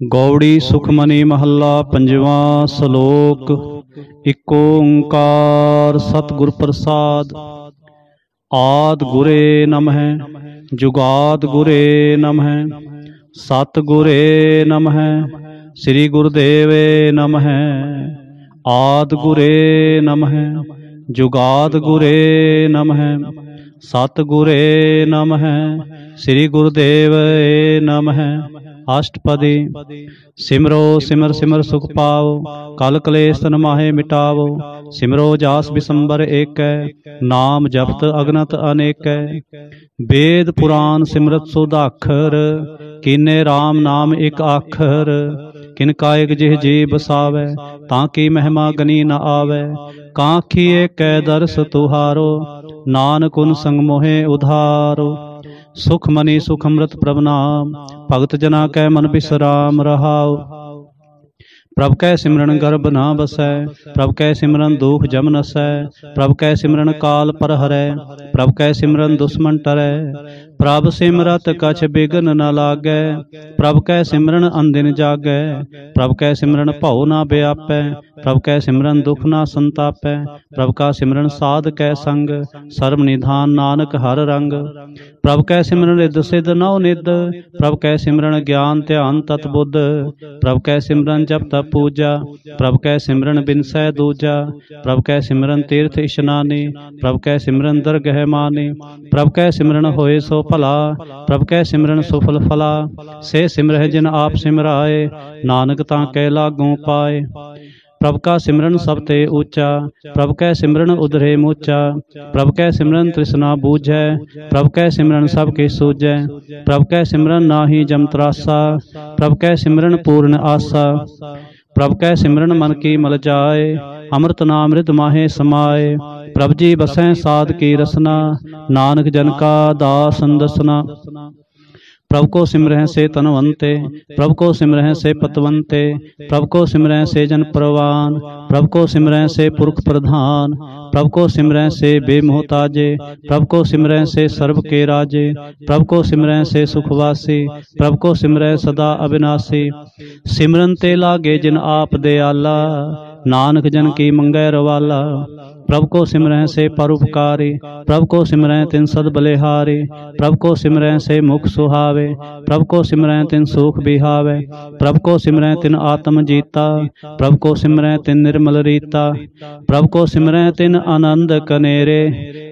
गौड़ी सुखमनी महला पंजवा सलोक। इक ओंकार सतगुर प्रसाद। आद गुरे नमः जुगाद गुरे नमः सतगुरे नमः श्री गुरुदेवे नमः। आद गुरे नमः जुगाद गुरे नमः सतगुरे नमः श्री गुरुदेवे नमः। अष्टपदी। सिमरो सिमर सिमर सुख पाओ कल कलेश तन माहे मिटावो। सिमरो जास बिसंबर एक नाम जपत अगनत अनेक। वेद पुराण सिमरत सुधाखर कीने राम नाम एक आखर। किनका एक जिह जी बसावै ताकि महिमा गनी न आवे। काखी एक दरस तुहारो नानक उन संग मोहे उधारो। सुख मनी सुख अमृत प्रभ नाम भगत जना कै मन बिसराम रहाओ। प्रभ कै सिमरन गर्भ ना बसै प्रभ कै सिमरन दुख जम नसै। प्रभ कै सिमरन काल पर हरै प्रभ कै सिमरन दुश्मन टरै। प्रभ सिमरत कछ बिघन न लागै प्रभ कै सिमरन अनदिन जागै। प्रभ कै सिमरन भउ ना व्यापै प्रभ कै सिमरन दुख ना संतापै। प्रभ का सिमरन साध कै संग सर्व निधान नानक हर रंग। प्रभ कै सिमरन रिद सिद्ध नौ निध प्रभ कै सिमरन ज्ञान ध्यान तत बुद्ध। प्रभ कै सिमरन जप तप पूजा प्रभ कै सिमरन बिनसै दूजा। प्रभ कै सिमरन तीर्थ इशनानी प्रभ कै सिमरन दरगह मानी। प्रभ कै सिमरन होए सो भला प्रभ कै सिमरन सुफल फला। से सिमरह जिन आप सिमराए नानक तां कै लागू पाए। प्रभ का सिमरन सब ते ऊंचा प्रभ कै सिमरन उधरे मूचा। प्रभ कै सिमरन तृष्णा बूझै प्रभ कै सिमरन सब के सूझै। प्रभ कै सिमरन नाहि जम त्रासा प्रभ कै सिमरन पूर्ण आसा। प्रभ कै सिमरन मन की मल जाए अमृत नाम रिद माहे समाए। प्रभ जी बसै साध की रसना नानक जन का दास दसना। प्रभ को सिमरह से तनवंते प्रभ को सिमरह से पतवंते। प्रभ को सिमरह से जन प्रवान प्रभ को सिमरह से पुरख प्रधान। प्रभ को सिमरह से बेमोहताजे प्रभ को सिमरह से सर्व के राजे। प्रभ को सिमरह से सुखवासी प्रभ को सिमरह सदा अविनाशी। सिमरन ते लागे जिन आप दयाला नानक जन की मंगै रवाला। प्रभ को सिमरह से परोपकारी प्रभ को सिमरह तिन सद बलिहारी। प्रभ को सिमरह से मुख सुहावे प्रभ को सिमरह तिन सुख बिहावे। प्रभ को सिमरह तिन आत्म जीता प्रभ को सिमरह तिन निर्मल रीता। प्रभ को सिमरह तिन आनंद कनेरे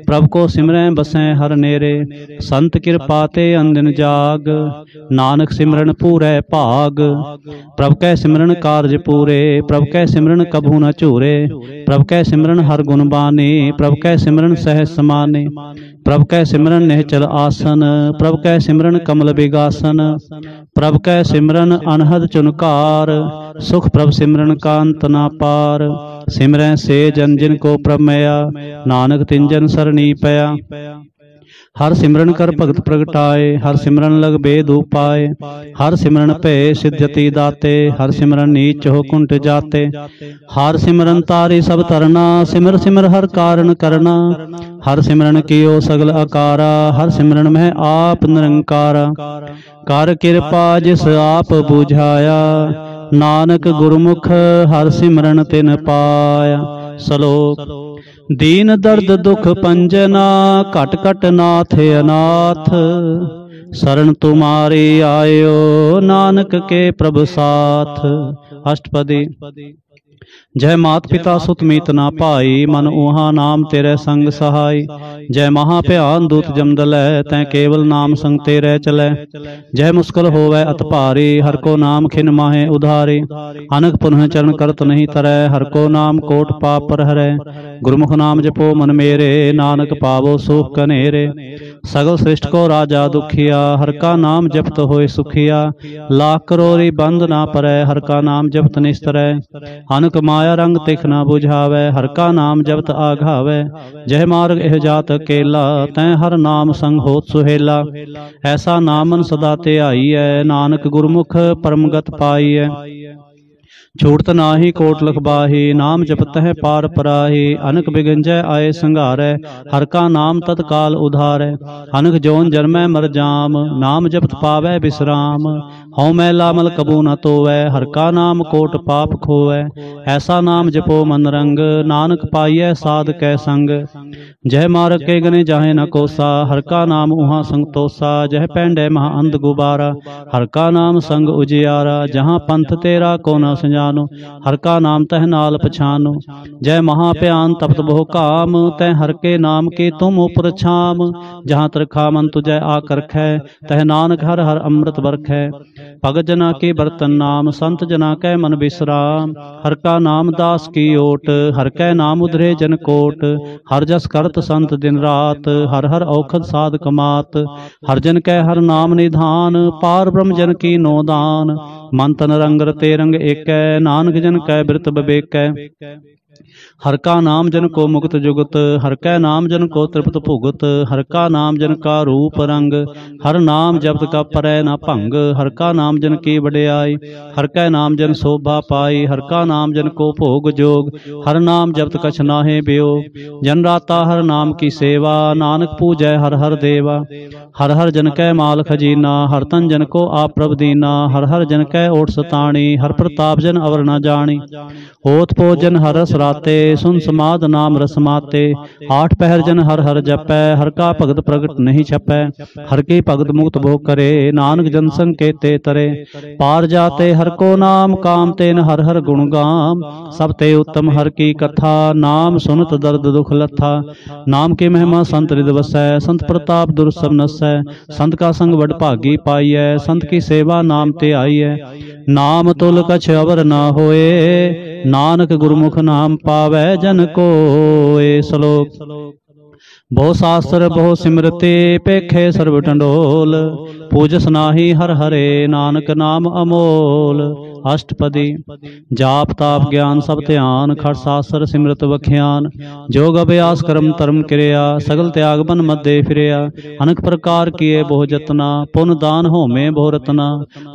प्रभ को सिमरह बसै हर नेरे। संत कृपा ते अंदिन जाग नानक सिमरन पूरै भाग। प्रभ कै सिमरन कारज पूरे प्रभ कै सिमरन कभू न झूरे। प्रभ कै सिमरन हर गुण बानी प्रभ कै सिमरन सहज समानी। प्रभ कै सिमरन निहचल आसन प्रभ कै सिमरन कमल बिगासन। प्रभ कै सिमरन अनहद चुनकार सुख प्रभ सिमरन का अंत ना पार। सिमरन से जन जिन को प्रभ मया नानक तिन जन सरनी पया। हर सिमरन कर भगत प्रगटाए हर सिमरन लग बेद उपाय। हर सिमरन भय सिद्धति दाते हर सिमरन नीच हो कुंट जाते। हर सिमरन तारी सब तरना सिमर सिमर हर कारण करना। हर सिमरन कियो सगल आकारा हर सिमरन में आप निरंकारा। कर कृपा जिस आप बुझाया नानक गुरमुख हर सिमरन तिन पाया। सलोक। दीन दर्द दुख पंजना घट घट नाथ अनाथ। शरण तुम्हारी आयो नानक के प्रभु साथ। अष्टपदी। जय मात पिता सुत मीत ना पाई मन ऊहा नाम तेरे संग सहाय। जय महाभयान दूत जमदलै तै केवल नाम संग तेरे चलै। जय मुश्किल होवै अत भारी हर को नाम खिन माहे उधारी। अनक पुनः चरण करत नहीं तरै हर को नाम कोट पाप पर हरै। गुरमुख नाम जपो मन मेरे नानक पावो सुख कनेरे। सगल सृष्ट को राजा दुखिया हर का नाम जपत होए सुखिया। लाख करोरी बंद ना परै हर का नाम जपत निस्तरै। अनक माया रंग तिख न बुझावै हर का नाम जपत आघावै। जय मार्ग एह जात अकेला तै हर नाम संग होत सुहेला। ऐसा नामन सदा ते आई है नानक गुरमुख परमगत पाई है। छूटत नाही कोट लखबाही नाम जपत है पार पराही। अनक बिगंजय आए संघारै हर का नाम तत्काल उधारै। अनक जोन जन्मै मर जाम नाम जपत पावै विश्राम। हौ मैला मल कबू न तोवै, हर का नाम कोट पाप खोवै। ऐसा नाम जपो मन रंग, नानक पाइयै साध कै संग। जह मार्ग के गने जाहे न कोसा, हर का नाम उहाँ संग तोसा। जह पैंडे महा अंध गुबारा, हर का नाम संग उजियारा। जहाँ पंथ तेरा को न सजानो, हर का नाम तह नाल पछानो। जय महाप्यान तपत बहु काम, तह हर के नाम के तुम उपर छाम। जहाँ तरखा मन तुझे आकर खे, तह नानक हर हर अमृत बरखै। भगत जना के बर्तन नाम, संत जना कै मन विश्राम। हर का नाम दास की ओट, हर कै नाम उधरे जन कोट। हर जस करत संत दिन रात, हर हर औखद साध कमात। हर जन कै हर नाम निधान, पार ब्रह्म जन की नो दान। मन तन रंग रते रंग एकै, नानक जन कै बिरत बिबेकै। हर का नाम जन को मुक्त जुगत, हर कै नाम जन को तृप्त भुगत। हर का नाम जन का रूप रंग, हर नाम जपत का परै न भंग। हर का नाम जन की वड्याई, हर कै नाम जन शोभा पाई। हर का नाम जन को भोग जोग, हर नाम जपत कछ नाहे वियोग। जन राता हर नाम की सेवा, नानक पूजै हर हर देवा। हर हर जन कै माल खजीना, हर तन जन को आप प्रभ दीना। हर हर जन कै ओट सताणी, हर प्रताप जन अवर न जानी। होत भोजन हर रस राते, सुन समाद नाम रसमाते। आठ पहर जन हर हर जपै, हर का भगत प्रगट नहीं छपै। हर की भगत मुक्त भो करे, नानक जन संग केते तरे। पार जाते हर को नाम, काम तेन हर हर गुण गाम। सब ते उत्तम हर की कथा, नाम सुनत दर्द दुख लथा। नाम की महिमा संत हृदय वसै, संत प्रताप दुर्सभ नसै। संत का संग वड भागी पाइयै, संत की सेवा नाम ते आइयै। नाम तुल कछ अवर न होए, नानक गुरमुख नाम पावै जन कोय। श्लोक। बहु शास्त्र बहु सिमरते, पेखे सर्व टंडोल। पूजस नाहि हर हरे, नानक नाम अमोल। अष्टपदी। जाप ताप ज्ञान सब ध्यान, खट शास्त्र सिमरत बख्यान। जोग अभ्यास कर्म धर्म क्रिया, सगल त्याग बन मध्य फिरया। अनेक प्रकार किए बहु जतना, पुन दान होमे बहु रतना।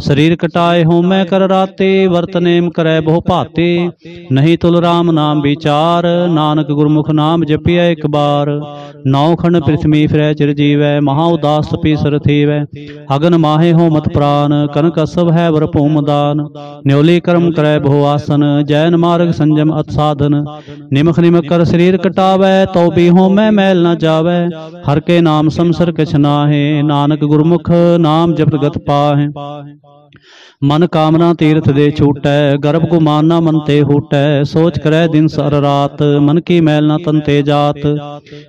शरीर कटाए होमे कर राते, वर्तनेम करे बहु भाते। नहीं तुल राम नाम विचार, नानक गुरमुख नाम जपिया एक बार। नौ खंड पृथ्वी फिरै चिरजीवै, महा उदास तपी सर थीवै। अगन माहे हो मत प्राण, कनक असभ है वर भूम दान। न्योली कर्म करे बहु आसन, जैन मार्ग संयम अत साधन। निमख निमक कर शरीर कटावै, तो भी हो मैं मैल न जावै। हर के नाम समसर कछ नाहे, नानक गुरमुख नाम जपत गत पाहे। मन कामना तीर्थ दे छूटै, गर्भ गुमाना मन ते हूटै। सोच करे दिन सर रात, मन की मैल न तन ते जात।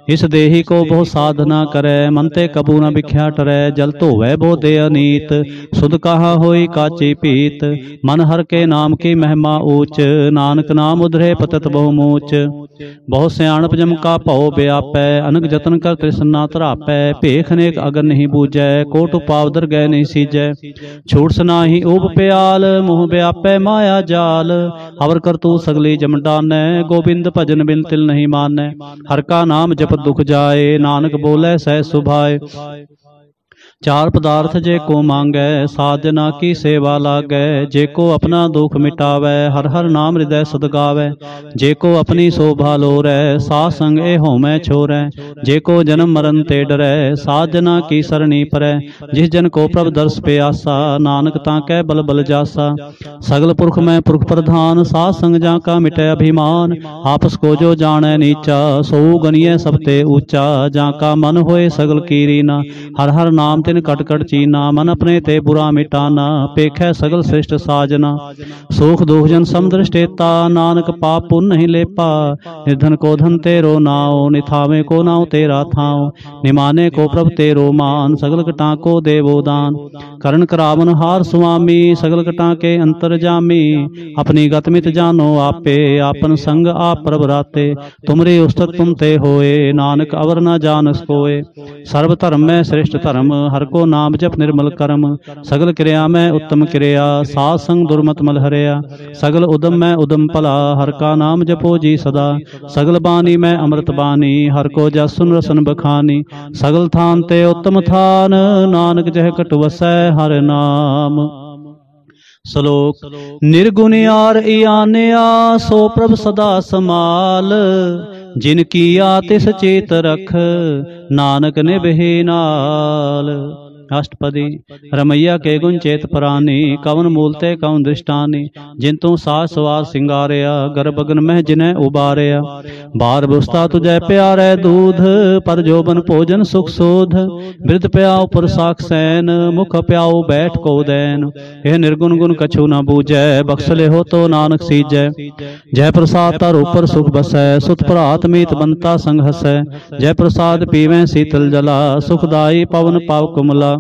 इस देही को बहु साधना करे, मन ते कबू न बिख्या टरै। जल धोवै बहु दे अनीत, सुध कहा होई काची पीत। मन हर के नाम की महिमा ऊच, नानक नाम उधरे पतत बहु मूच। बहु सियाणप जम का भव व्यापै, अनक जतन कर तृष्णा तरापै। भेख अनेक अगर नहीं बूझै, कोट उपावदर गए नहीं सीजै। छूट सनाही ऊब प्याल, मुँह व्यापै माया जाल। अवर कर तू सगली जम डानै, गोबिंद भजन बिन तिल नहीं मानै। हर का नाम जप दुख जाए, नानक बोले सह सुभाए। चार पदार्थ जे को मांगै, साधना की सेवा लागै। जे को अपना दुख मिटावै, हर हर नाम हृदय सद गावै। जे को अपनी शोभा लोरै, साध संग ए होमै छोरै। जे को जन्म मरण ते डरै, साधना की सरणी परै। जिस जन को प्रभ दर्श प्यासा, नानक ताकै बल बल जासा। सगल पुरख में पुरख प्रधान, साध संग जाका मिटै अभिमान। आपस को जो जानै नीचा, सो गनियै सब ते ऊंचा। जाका मन होए सगल की रीना, हर हर नाम तिन कट कट चीना। मन अपने ते बुरा मिटाना, पेखै सगल श्रेष्ठ साजना। सुख दुख जन समदृष्टेता, नानक पाप पुन नहीं लेपा। निर्धन को धन तेरो नाओ, निथावे को नाओ तेरा थाओ। निमाने को प्रभ तेरो मान, सगल कटा को देवो दान। करण करावन हार सुआमी, सगल कटा के अंतर जामी। अपनी गत मित जानो आपे, आपन संग आप प्रभ राते। तुमरी उस्तत तुम ते होए, नानक अवर न जानस कोय। सर्व धर्म में श्रेष्ठ धर्म, हर को नाम जप निर्मल कर्म। सगल क्रिया में उत्तम क्रिया, साध संग दुर्मत मल हरया। सगल उदम में उदम भला, हर का नाम जपो जी सदा। सगल बानी में अमृत बानी, हर को जस सुन रसन बखानी। सगल थान ते उत्तम थान, नानक जह कट वसै हर नाम। श्लोक। निर्गुण यार इयानया, सो प्रभ सदा समाल। जिन किया तिस चेत रख, नानक निभे नाल। अष्टपदी रमैया के गुण चेत परानी, कवन मूलते कवन दृष्टानी। जिंतु सास सवास सिंगारिया, गर्भगन मह जिन्हें उबारिया। बार बुस्ता तुझे प्यारे दूध, पर जोबन भोजन सुख सोध। वृद्ध प्याओ पुर साख सैन, मुख प्याओ बैठ को दैन। यह निर्गुण गुण कछु न बूझै, बख्श ले हो तो नानक सीजै। जय प्रसाद तर ऊपर सुख बसै, सुत भरात मीत बनता संग हसै। जय प्रसाद पीवें शीतल जला, सुखदाई पवन पाव कुमला।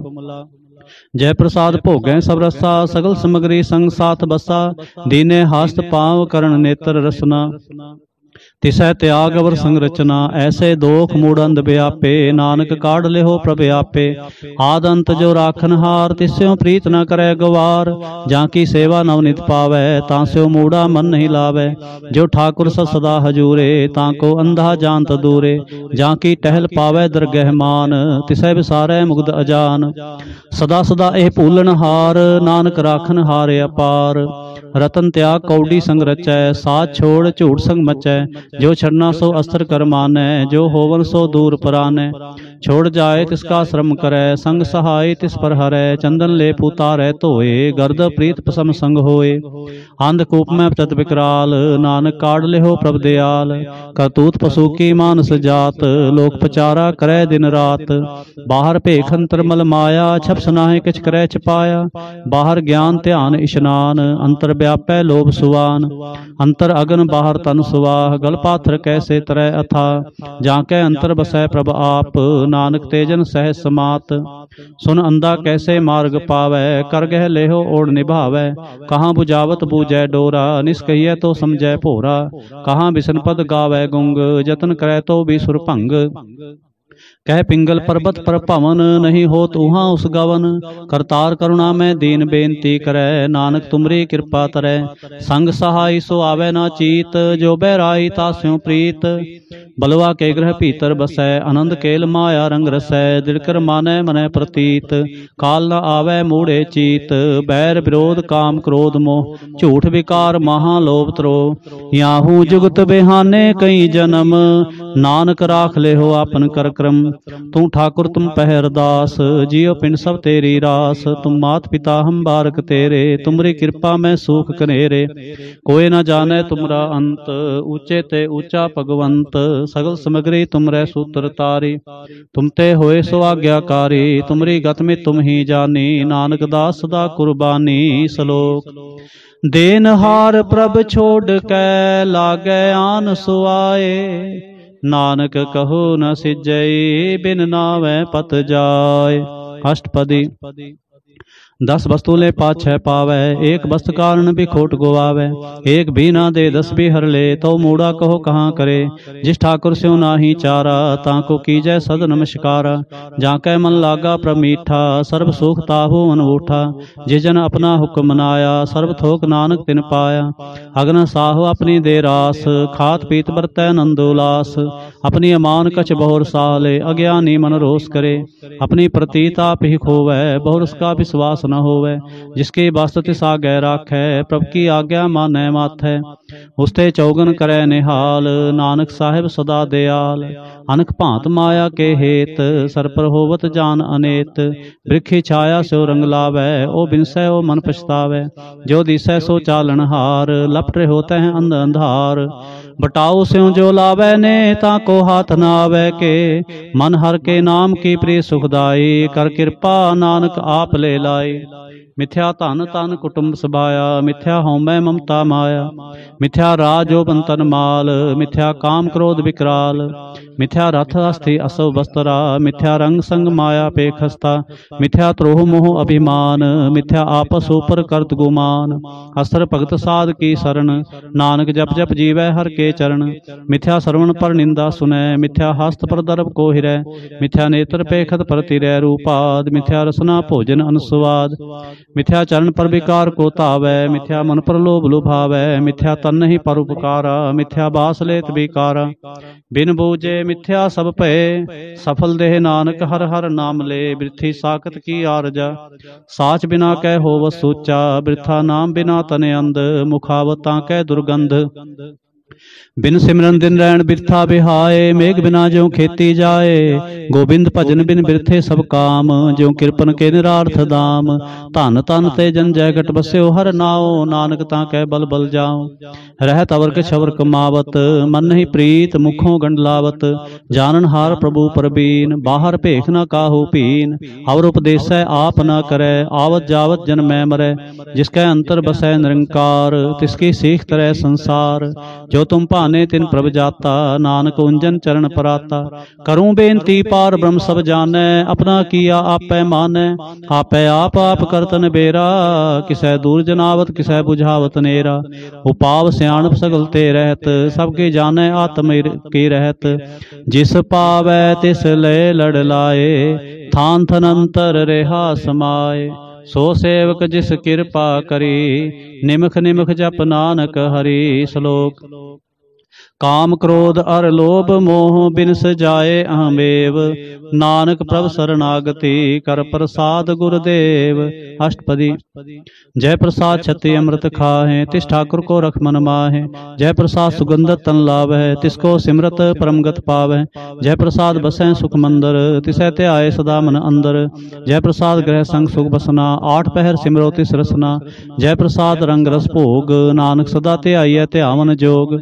जय प्रसाद भोगें सब रसा, सगल समग्री संग साथ बसा। दीने हास्त पाव करण नेत्र रसना, तिसै त्याग अवर संरचना। ऐसे दोख मूढ़ व्यापे, नानक काढ़ ले हो प्रभ आपे। आद अंत जो राखन हार, तिस्यों प्रीत न करे गवार। जाकी सेवा नवनित पावै, तांस्यो मूढ़ा मन नहीं लावै। जो ठाकुर सदा हजूरे, ताको अंधा जानत दूरे। जाकी टहल पावै दरगह मान, तिसै विसारै मुग्ध अजान। सदा सदा एह भूलन हार, नानक राखन हारे अपार। रतन त्याग कौडी संग रचै, साथ छोड़ झूठ संग मचै। जो छड़ना सो अस्त्र कर मानै, जो होवन सो दूर परानै। छोड़ जाए तिसका श्रम करे, संग सहाय तिस पर हरै। चंदन ले पुतारै धोए, गर्द प्रीत पसम संग होए। अंधकूप में तत विकराल, नानक काढ़ ले हो प्रभ दयाल। करतूत पशु की मानस जात, लोक पचारा करे दिन रात। बाहर भेख अंतर मल माया, छप सुनाहे किछ करे छपाया। बाहर ज्ञान ध्यान इशनान, अंतर व्यापै लोभ सुवान। अंतर अगन बाहर तन सुवाह, गल पाथर कैसे तरह अथा। जाके अंतर बसै प्रभ आप, नानक तेजन सह समात। सुन अंधा कैसे मार्ग पावै, कर गह लेहो ओढ़ निभावै। कहाँ बुझावत बूझै डोरा, निष्कहियै तो समझै भोरा। कहाँ बिसन पद गावै गुंग, जतन करे तो भी सुर भंग। कह पिंगल पर्वत पर पवन, नहीं होत उहाँ उस गवन। करतार करुणा में दीन बेनती करे, नानक तुमरी कृपा तरै। संग सहाय सो आवे ना चीत, जो बैराई तास्यों प्रीत। बलवा के ग्रह भीतर बसै, आनंद केल माया रंग रसै। दिड़कर मानै मनै प्रतीत, काल न आवे मूढ़े चीत। बैर विरोध काम क्रोध मोह, झूठ विकार महालोभ त्रोह। याहू जुगत बेहाने कई जन्म, नानक राख ले हो आपन कर क्रम। तू ठाकुर तुम पहरदास, जियो पिंड सब तेरी रास। तुम मात पिता हम बारक तेरे, तुमरी कृपा में सूख कनेरे। कोई न जाने तुमरा अंत, ऊंचे ते ऊंचा भगवंत। सगल समग्री तुमरे सूत्र तारी, तुम ते होए सो आज्ञाकारी। तुमरी गत में तुम ही जानी, नानक दास सदा कुर्बानी। श्लोक देन हार प्रभ छोड़ कै, लागे आन सुआए। नानक कहो न सिजई, बिन नावै पत जाय। अष्टपदी 10 वस्तु ले पाछै पावै, एक वस्तु कारण भी खोट गुवावै। एक भी ना दे 10 भी हर ले, तो मूढ़ा कहो कहाँ करे। जिस ठाकुर स्यों नाही चारा, ताको कीजै सद नमस्कारा। जाकै मन लागा प्रमीठा, सर्व सुख ताहू अनूठा। जिस जन अपना हुक्म मनाया, सर्व थोक नानक तिन पाया। अगन साहो अपनी दे रास, खात पीत बरतै नंद उलास। अपनी अमान कछ बहुर साले, अज्ञानी मन रोष करे। अपनी प्रतीत आप ही खोवै, बहुर उसका विश्वास न होवे। जिसकी बस्त तिस आगे राखै, प्रभ की आज्ञा मानै माथै। उसते चौगन करे निहाल, नानक साहिब सदा दयाल। अनक भांत माया के हेत, सर पर होवत जान अनेत। वृक्षी छाया सो रंग लावै, ओ बिनसै ओ मन पछतावै। जो दिसै सो चालन हार, लपटे होते हैं अंध अंधार। बटाऊ स्यों जो लावै ने, ताको हाथ न आवे के। मन हर के नाम की प्रिय सुखदाई, कर कृपा नानक आप ले लाई। मिथ्या धन तन कुटुंब सबाया, मिथ्या हौमै ममता माया। मिथ्या राजो बंतन माल, मिथ्या काम क्रोध विकराल। मिथ्या रथ अस्थि असव बस्तरा, मिथ्या रंग संग माया पे खस्ता। मिथ्या त्रोह मोह अभिमान, मिथ्या आपस ऊपर करत गुमान। अस्त्र भगत साध की शरण, नानक जप जप जीवै हर के चरण। मिथ्या श्रवण पर निंदा सुनै, मिथ्या हस्त पर दर्भ को हिरै। मिथ्या नेत्र पेखत पर तिरै रूपाद, मिथ्या रसना भोजन अनुस्वाद। मिथ्या चरण पर विकार को तावै, मिथ्या मन पर लोभ लुभावै। मिथ्या तन नहीं पर उपकारा, मिथ्या बास लेत विकारा। बिन बूझे मिथ्या सब भय, सफल देह नानक हर हर नाम ले। वृथी साकत की आरजा, साच बिना कह होव सूचा। वृथा नाम बिना तने अंध, मुखावतां कै दुर्गंध। बिन सिमरन दिन रैन बिरथा बिहाए, मेघ बिना ज्यों खेती जाए। गोबिंद भजन बिन बिरथे सब काम, ज्यों किरपन के निरार्थ दाम। धन तन ते जन जैकट बस्यो हर नाओ, नानक तां बल बल जाओ। रहत अवर किछ अवर कमावत, मन नहीं प्रीत मुखों गंडलावत। जानन हार प्रभु परबीन, बाहर भेख न काहू भीन। अवर उपदेसै आप न करै, आवत जावत जन मैं मरै। जिसकै अंतर बसै निरंकार, तिसकी सीख तरह संसार। जो तुम भाने तिन प्रभ जाता, नानक उंजन चरण पराता। करूं बेनती पार ब्रह्म सब जानै, अपना किया आपै मानै। आपै आप करत निबेरा, किसै दूर जनावत किसै बुझावत नेरा। उपाव सियाणप सगल ते रहत, सबके जानै आत्म की रहत। जिस पावै तिस लय लड़ लाए, थान थन अंतर रेहा समाए। सो सेवक जिस कृपा करी, निमख निमख जप नानक हरि। श्लोक। काम क्रोध अर लोभ मोह बिनस जाए अहमेव, नानक प्रभ शरणागति कर प्रसाद गुरुदेव। अष्टपदी। जय प्रसाद छति अमृत खाहे, तिस ठाकुर को रख मन माहे। जय प्रसाद सुगंधत तन लावै, तिसको सिमरत परमगत पावै। जय प्रसाद बसै सुख मंदर, तिसै ध्याए सदा मन अंदर। जय प्रसाद ग्रह संग सुख बसना, आठ पहर सिमरो तिस रसना। जय प्रसाद रंग रस भोग, नानक सदा ध्याइयै ध्यावन जोग।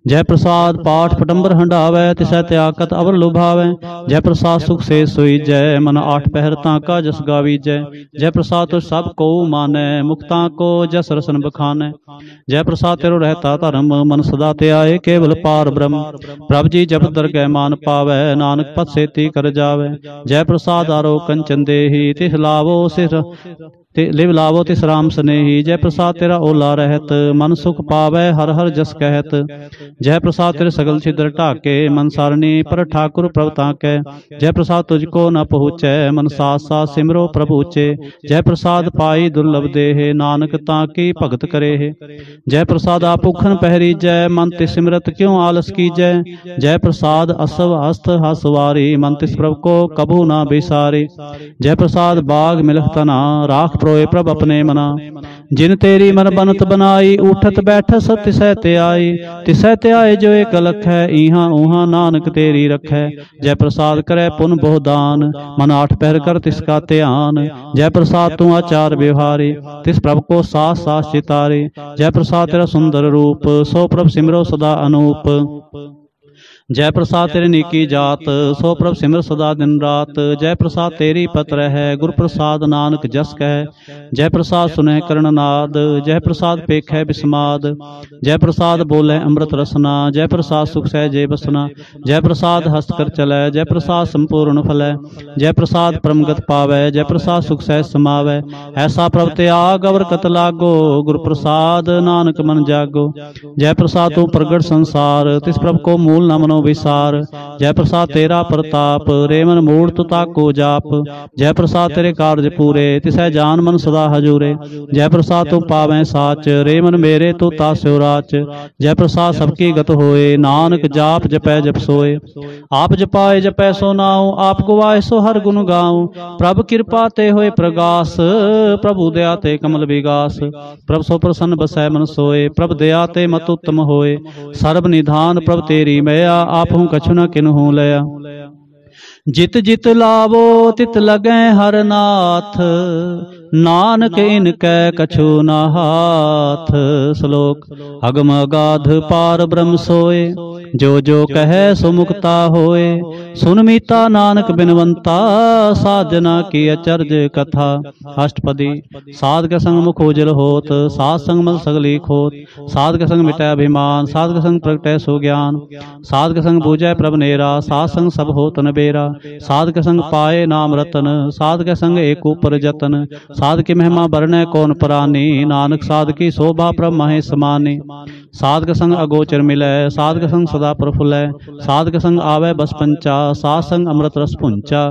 जय प्रसाद पाठ पटंबर हंडावै, तिसै त्यागत अवर लुभावै। जय प्रसाद सुख से सोई जय, मन आठ पहर ताका जस गावी जय। जय प्रसाद तो सब को मानै, मुक्ता को जस रसन बखानै। जय प्रसाद तेरो रहता धर्म, मन सदा त्याए केवल पार ब्रह्म। प्रभ जी जब दरगह मान पावै, नानक पद सेती कर जावै। जय प्रसाद आरो कंचन देही, तिस लावो सिर लिव लावो तिस राम स्नेही। जय प्रसाद तेरा ओला रहत, मन सुख पावै हर हर जस कहत। जय प्रसाद तेरे सगल छिद्र ढाके, मन सारणी पर ठाकुर प्रभ ताकै। जय प्रसाद तुझको न पहुँचै, मन साथ साथ सिमरो प्रभु ऊचे। जय प्रसाद पाई दुर्लभ देह, नानक ताकी भगत करे। जय प्रसाद आप उखन पहरी जय, मन तिस सिमरत क्यों आलस की जय। जय प्रसाद असव हस्त हसवारी, मन तिस प्रभ को कभू ना बिसारे। जय प्रसाद बाग मिलख तना, राख प्रोए प्रभ अपने मना। जिन तेरी मन बनत बनाई, उठत बैठस तिसै त्याई। तिसै त्याए जो एक अलख है, इहाँ उहाँ नानक तेरी रखै। जय प्रसाद करे पुन बहु दान, मन आठ पहर कर तिसका ध्यान। जय प्रसाद तू आचार व्यवहारे, तिस प्रभ को सास सास चितारे। जय प्रसाद तेरा सुंदर रूप, सो प्रभ सिमरो सदा अनूप। जय प्रसाद तेरे नीकी जात, सो प्रभ सिमर सदा दिन रात। जय प्रसाद तेरी पत्र है, गुर प्रसाद नानक जस कह। जय प्रसाद सुनह करण नाद, जय प्रसाद पेख है बिस्माद। जय प्रसाद बोले अमृत रसना, जय प्रसाद सुख सहजे बसना। जय प्रसाद हस्त कर चलै, जय प्रसाद संपूर्ण फलै। जय प्रसाद परमगत पावै, जय प्रसाद सुख सहज समावै। ऐसा प्रभ त्याग अवर कत लागो, गुर प्रसाद नानक मन जागो। जय प्रसाद तू प्रगट संसार, तिस प्रभ को मूल न मनो विसार। जय प्रसाद तेरा प्रताप, रे मन मूढ़ तु ताको जाप। जय प्रसाद तेरे कार्य पूरे, तिसै जान मन सदा हजूरे। जय प्रसाद तू पावै साच, रे मन मेरे तू तास्यो राच। जय प्रसाद सबकी गत होए, नानक जाप जपै जप सोए। आप जपाए जपै सो नाउ, आप गवाए सो हर गुण गाऊं। प्रभ कृपा ते होए प्रगास, प्रभु दया ते कमल विगास। प्रभ सो प्रसन्न बसै मन सोए, प्रभ दया ते मत उत्तम होए। सर्ब निधान प्रभ तेरी मया, आपहूँ कछु न किन्हूँ लया। जित जित लावो तित लगै हर नाथ, नानक इनकै कछु न हाथ। श्लोक। अगम अगाध पार ब्रह्म सोए, जो जो कहे सो मुक्ता होए। सुन मीता नानक बिनवंता, साधना की अचर्ज कथा। अष्टपदी। साध के संग मुख उजल होत, साध संग मल सगली खोत। साध के संग मिटै अभिमान, साध के संग प्रगटै सो ज्ञान। साध के संग बूझै प्रभ नेरा, साध संग सब होत नबेरा। साध के संग पाए नाम रतन, साध के संग एक ऊपर जतन। साध की महिमा बरनै कौन प्राणी, नानक साध की शोभा प्रभ महे समानी। साध के संग अगोचर मिलै, साध के संग सदा प्रफुल्लै। साध के संग आवे बस पंचाल, साध संग अमृत रस पुंचा।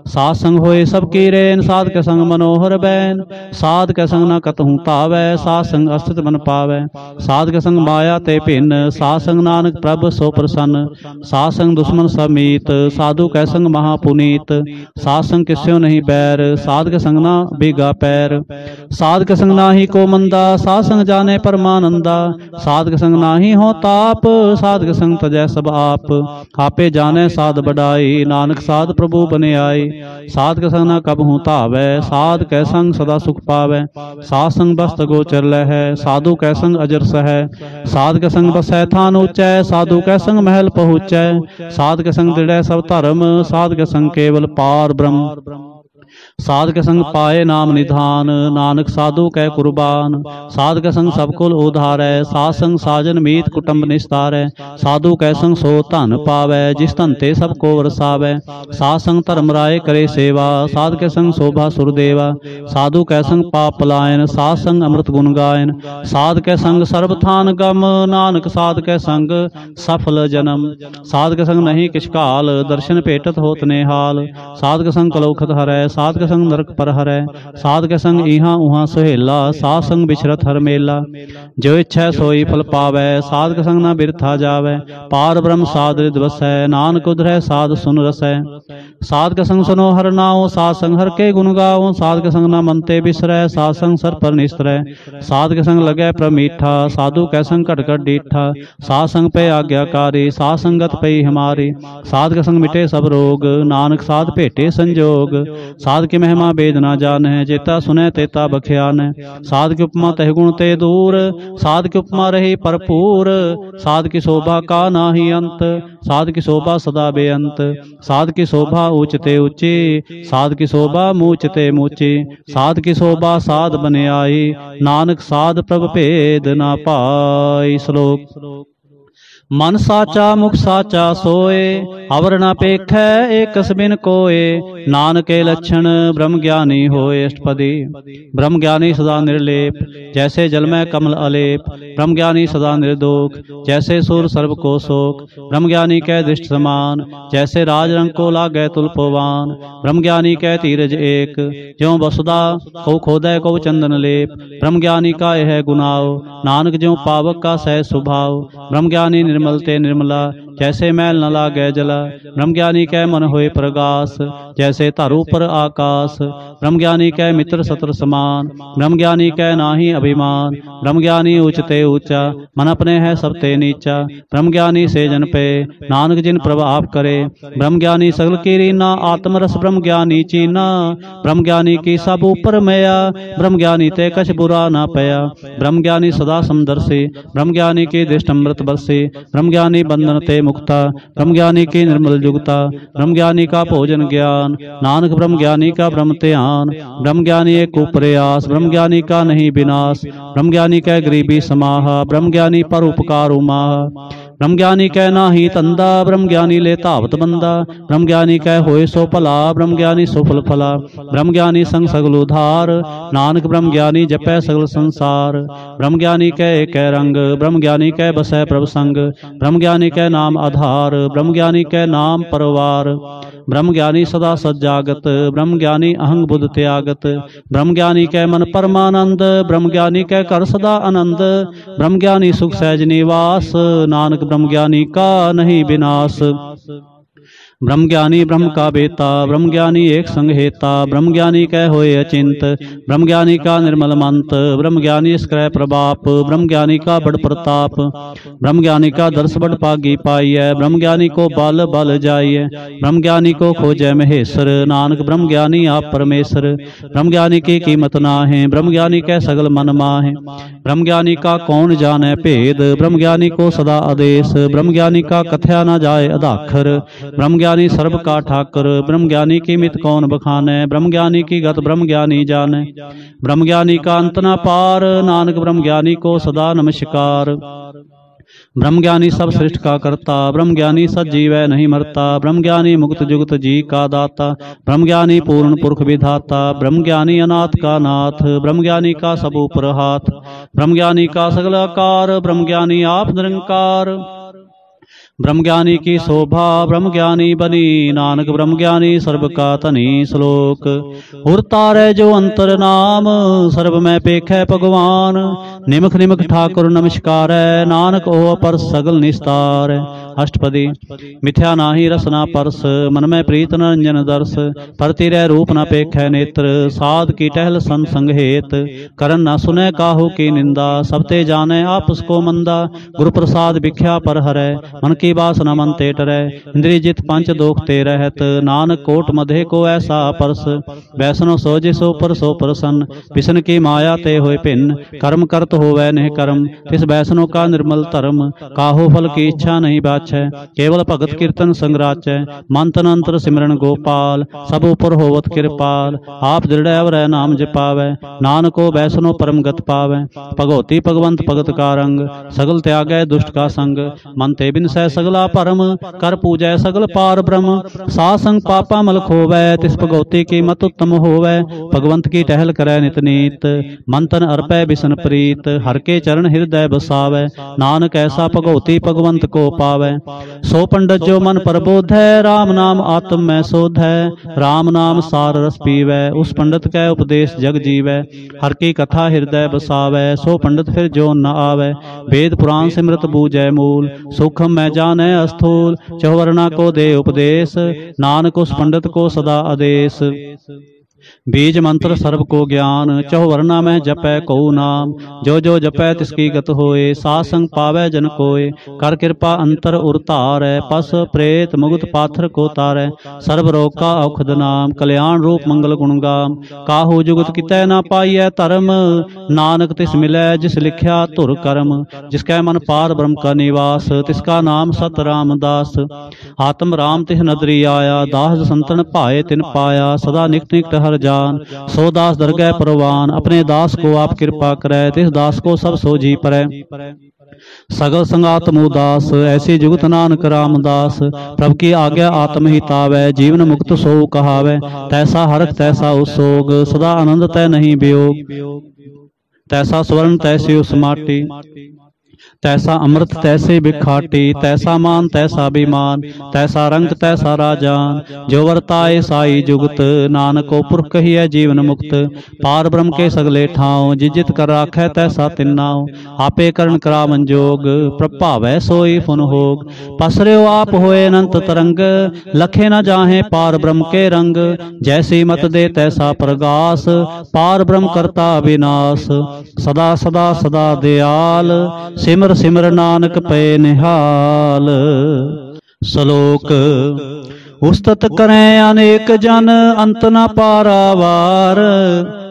साध संग होए सब की रेन, साध के संग मनोहर बैन। साध के संग न कतहु तावै, साध संग अस्तित मन पावै। साध के संग माया ते भिन्न, साध संग नानक प्रभ सो प्रसन्न। साध संग दुश्मन सब मीत, साधु कै संग महापुनीत। साध संग किस्यो नहीं बैर, साध के संग ना बीगा पैर। साध के संग नाही को मंदा, साध संग जाने परमानंदा। साध के संग नाही हो ताप, साध के संग तजै सब आप। आपे जाने साध बढ़ाई, नानक साध प्रभु बने आई। साध के संग ना कबहु धावै, साध कै संग सदा सुख पावै। साध संग बस्त गोचर लहै, साधु कै संग अजर सहै। साध के संग बसै थान ऊंचै, साधु कै संग महल पहुँचै। साध के संग दृढ़ै सब धर्म, साध के संग केवल पार ब्रह्म। साध के संग पाए नाम निधान, नानक साधु कै कुर्बान। साध के संग सब कुल उधारै, साध संग साजन मीत कुटुंब निस्तारै। साधु कै संग सो धन पावै, जिस धन ते सब को वरसावै। साध संग धर्म राय करे सेवा, साध के संग शोभा सुरदेवा। साधु कै संग पाप पलायन, साध संग अमृत गुण गायन। साध के संग सर्ब थान गम, नानक साध के संग सफल जन्म। साध के संग नहीं किछ काल, दर्शन भेटत होत नेहाल। साध के संग कलौखत हरै, साध के संग नरक पर हरै। साध के संग इहाँ उहाँ सुहेला, साध संग बिछरत हर मेला। जो इच्छा सोई फल पावै, साध के संग न बिरथा जावै। पार ब्रह्म साध रिद वसै, नानक उधरै साध सुन रसै। साध के संग सुनो हर नाओ, साध संग हर के गुण गाओ। साध के संग न मनते बिसरै, साध संग सर पर निस्तरै। साध के संग लगै प्रमीठा, साधु कै संग घट घट डीठा। साध संग पे आज्ञाकारी, साध संगत पई हमारी। साध के संग मिटे सब रोग, नानक साध भेटे संजोग। साध की महिमा वेद ना जान है, जेता सुने तेता बख्यान है। साध की उपमा तह गुण ते दूर, साध की उपमा रही भरपूर। साध की शोभा का नाही अंत, साध की शोभा सदा बेअंत। साध की शोभा ऊंचते ऊंची, साध की शोभा मूचते मूची। साध की शोभा साध बने आई, नानक साध प्रभ भेद ना पाई। श्लोक। मन साचा मुख साचा सोए, अवर न पेखै एक बिन कोए। नानक के लक्षण ब्रह्म ज्ञानी होए अष्टपदी। ब्रह्म ज्ञानी सदा निर्लेप, जैसे जल में कमल अलेप। ब्रह्म ज्ञानी सदा निर्दोष, जैसे सूर सर्व को शोक। ब्रह्म ज्ञानी कै दृष्ट समान, जैसे राज रंग को लागै तुलपवान। ब्रह्म ज्ञानी कै धीरज एक, ज्यों वसुधा को खोदै को चंदन लेप। ब्रह्म ज्ञानी का यह गुनाव, नानक ज्यों पावक का सह स्वभाव। ब्रह्म ज्ञानी निर्मल ते निर्मला, जैसे मैल न लागे जला। ब्रह्म ज्ञानी कै मन होए प्रगास, जैसे धरु पर आकाश। ब्रह्म ज्ञानी कै मित्र सत्र समान, ब्रह्म ज्ञानी कै नाही अभिमान। ब्रह्म ज्ञानी ऊंचते ऊंचा, मन अपने है सब ते नीचा। ब्रह्म ज्ञानी से जन पे, नानक जिन प्रभाव करे। ब्रह्म ज्ञानी सगल की रीना, आत्मरस ब्रह्म ज्ञानी चीना। ब्रह्म ज्ञानी की सब ऊपर मया, ब्रह्म ज्ञानी ते कछ बुरा ना पया। ब्रह्म ज्ञानी सदा समदर्शी, ब्रह्म ज्ञानी की दृष्ट अमृत बरसी। ब्रह्म ज्ञानी बंधन ते मुक्ता, ब्रह्म ज्ञानी की निर्मल जुगता। ब्रह्म ज्ञानी का भोजन ज्ञान, नानक ब्रह्म ज्ञानी का ब्रह्म ध्यान। ब्रह्म ज्ञानी एक प्रयास, ब्रह्म ज्ञानी का नहीं विनाश। ब्रह्म ज्ञानी कै गरीबी समाहा, ब्रह्म ज्ञानी पर उपकार उमाहा। ब्रह्म ज्ञानी कै नाही तंदा, ब्रह्म ज्ञानी ले धावत बंदा। ब्रह्म ज्ञानी कै होए सो भला, ब्रह्म ज्ञानी सुफल फला। ब्रह्म ज्ञानी संग सगल उधार, नानक ब्रह्म ज्ञानी जपै सगल संसार। ब्रह्म ज्ञानी कै एक रंग, ब्रह्म ज्ञानी कै बसै प्रभ संग। ब्रह्म ज्ञानी कै नाम आधार, ब्रह्म ज्ञानी कै नाम परवार। ब्रह्म ज्ञानी सदा सज्जागत, ब्रह्म ज्ञानी अहंग बुध त्यागत। ब्रह्म ज्ञानी कै मन परमानंद, ब्रह्म ज्ञानी कै कर सदा आनंद। ब्रह्म ज्ञानी सुख सहज निवास, नानक ब्रह्म ज्ञानी का नहीं विनाश। ब्रह्म ज्ञानी ब्रह्म का बेता, ब्रह्म ज्ञानी एक संग हेता। ब्रह्म ज्ञानी कै होए अचिंत, ब्रह्म ज्ञानी का निर्मल मंत। ब्रह्म ज्ञानी स्क्रय प्रभाप, ब्रह्म ज्ञानी का बड़ प्रताप। ब्रह्म ज्ञानी का दर्श बड़ पागी पाइय, ब्रह्म ज्ञानी को बल बल जाइय। ब्रह्म ज्ञानी को खोजै महेश्वर, नानक ब्रह्म ज्ञानी आप परमेश्वर। ब्रह्म ज्ञानी की कीमत नाहे, ब्रह्म ज्ञानी कै सगल मन माहे। ब्रह्म ज्ञानी का कौन जाने भेद, ब्रह्म ज्ञानी को सदा आदेश। ब्रह्म ज्ञानी का कथया न जाए अधाखर, ब्रह्म ज्ञानी सर्व का ठाकर। ब्रह्म ज्ञानी की मित कौन बखाने, ब्रह्म ज्ञानी की गत ब्रह्म ज्ञानी जाने। ब्रह्म ज्ञानी का अंत न पार, नानक ब्रह्म ज्ञानी को सदा नमस्कार। ब्रह्म ज्ञानी सब सृष्टि का करता, ब्रह्म ज्ञानी सज्जीवै नहीं मरता। ब्रह्म ज्ञानी मुक्त जुगत जी का दाता, ब्रह्म ज्ञानी पूर्ण पुरख विधाता। ब्रह्म ज्ञानी अनाथ का नाथ, ब्रह्म ज्ञानी का सब ऊपर हाथ। ब्रह्म ज्ञानी का सगल आकार, ब्रह्म ज्ञानी आप निरंकार। ब्रह्मज्ञानी की शोभा ब्रह्मज्ञानी बनी, नानक ब्रह्मज्ञानी सर्ब का धनी। श्लोक उर तारै जो अंतर नाम, सर्ब में पेखै भगवान। निमख निमख ठाकुर नमस्कार, नानक ओ पर सगल निस्तार। अष्टपदी मिथ्या नाही रसना परस, मन में प्रीत नरंजन दर्श। परति रह रूप न पेखै नेत्र, साध की टहल सन संग हेत। करन न सुनै काहू की निंदा, सब ते जाने आपस को मंदा। गुरु प्रसाद भिख्या पर हरै, मन की बासना मन ते टरै। इंद्रिय जित पंच दोख ते रहत, नानक कोट मधे को ऐसा परस। वैसनो सोजे सो पर सो प्रसन्न, विष्ण की माया ते होए भिन्न। कर्म करत होवै नेह कर्म, तिस वैसनो का निर्मल धर्म। काहू फल की इच्छा नहीं बाछै, केवल भगत कीर्तन संग राचै। मन तन अंतर सिमरन गोपाल, सब ऊपर होवत कृपाल। आप दृढ़ अवर नाम जपावै, नानको वैसनो परम गत पावै। भगवती भगवंत भगत का रंग, सगल त्यागै दुष्ट का संग। मन ते बिन सै सगला परम, कर पूजै सगल पार ब्रह्म। सासंग पापा मल खोवै, तिस भगवती की मत उत्तम होवै। भगवंत की टहल करै नित नीत, मन तन अर्पै बिसन प्रीत। हर के चरण हृदय बसावै, नानक ऐसा भगवती भगवंत को पावै। सो पंडित जो मन प्रबोध है, राम नाम आत्म में शोध है। राम नाम सार रस पीवै, उस पंडित कै उपदेश जग जीवै। हर की कथा हृदय बसावै, सो पंडित फिर जो न आवै। वेद पुराण सिमरत बूझै मूल, सूक्ष्म में जानै अस्थूल। चौवर्णा को दे उपदेश, नानक उस पंडित को सदा आदेश। बीज मंत्र सर्व को ज्ञान, चौवर्णा में जपै कऊ नाम। जो जो जपै तिसकी गत होए, सासंग पावै जन कोय। कर कृपा अंतर उरतारै, पस प्रेत मुगत पाथर को तारै। सर्व रोग का औखद नाम, कल्याण रूप मंगल गुणगाम। काहू जुगत कितै ना पाइयै धर्म, नानक तिस मिलै जिस लिख्या धुर कर्म। जिसकै मन पार ब्रह्म का निवास, तिसका नाम सत रामदास। आत्म राम तिस नदरी आया, दास संतन भाए तिन पाया। सदा निकट निकट हर जान, सो दास दरगह परवान। अपने दास को आप कृपा करै, तिस दास को सब सोझी परै। सगल संगात मुदास, ऐसी जुगत नानक रामदास। प्रभु की आज्ञा आत्म हितावै, जीवन मुक्त सो कहावै। तैसा हरख तैसा उसोग, सदा आनंद तै नहीं वियोग। तैसा स्वर्ण तैसी उस माटी, तैसा अमृत तैसे बिखाटी। तैसा मान तैसा विमान, तैसा रंग तैसा राजान। जो वर्ताए साई जुगत, नानको पुरख ही है जीवन मुक्त। पार ब्रह्म के सगले ठाव, जिजित कर राखै तैसा तिन्नाव। आपे करण करावन जोग, प्रभावै सोई फुन होग। पसर्यो आप होए अनंत तरंग, लखे न जाहे पार ब्रह्म के रंग। जैसी मत दे तैसा प्रगास, पार ब्रह्म करता विनाश। सदा सदा सदा दयाल, सिमर सिमर नानक पे निहाल। श्लोक उस्तत करें अनेक जन, अंत न पारावार।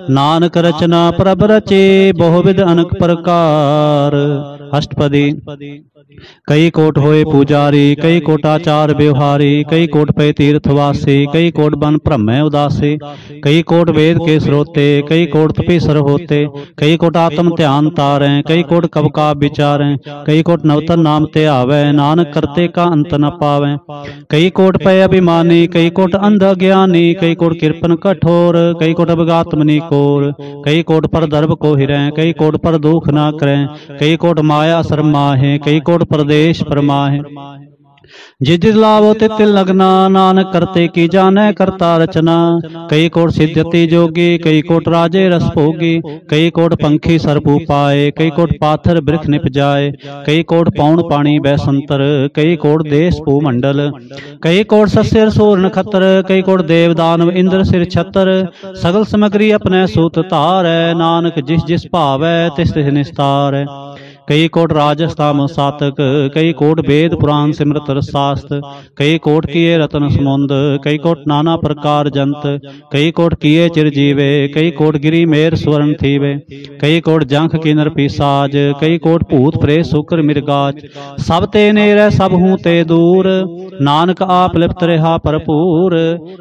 नानक रचना प्रभ रचे, बहुविध अनेक प्रकार। अष्टपदी कई कोट होए पुजारी, कई कोट आचार व्यवहारी। कई कोट पे तीर्थवासी, कई कोट बन ब्रह्म उदासी। कई कोट वेद के स्रोते, कई कोट तपीसर होते। कई कोट आत्म ध्यान तारें, कई कोट कब का विचारें। कई कोट नवतन नाम ते आवे, नानक करते का अंत न पावे। कई कोट पे अभिमानी, कई कोट अंध ज्ञानी। कई कोट कृपन कठोर, कई कोट अभिगात्मनि कोर। कई कोट पर दर्भ को हिरें, कई कोट पर दुख न करें। कई कोट माया शर्माहे, कई कोट प्रदेश परमाहे। जित लाभो तित लगना, नानक करते की जाने करता रचना। कई कोट सिद्धति जोगी, कई कोट राजे रस भोगी। कई कोट पंखी सरपू पाए, कई कोट पाथर वृक्ष निप जाए। कई कोट पौन पानी बैसंतर, कई कोट देश भूमंडल। कई कोट सस्यर सूर नखत्र, कई कोट देव दानव इंद्र सिर छतर। सगल सामग्री अपने सूत तार, नानक जिस जिस भाव तिस तिस निस्तार। कई कोट राजस्थाम सातक, कई कोट वेद पुराण सिमरत शास्त्र। कई कोट किए रत्न समुंद, कई कोट नाना प्रकार जंत। कई कोट किए चिरजीवे, कई कोट गिरी मेर स्वर्ण थीवे। कई कोट जंख किन्नर पिसाज, कई कोट भूत प्रेत शुक्र मृगाज। सब ते नेरे सब हूँ ते दूर, नानक आप लिप्त रहा भरपूर।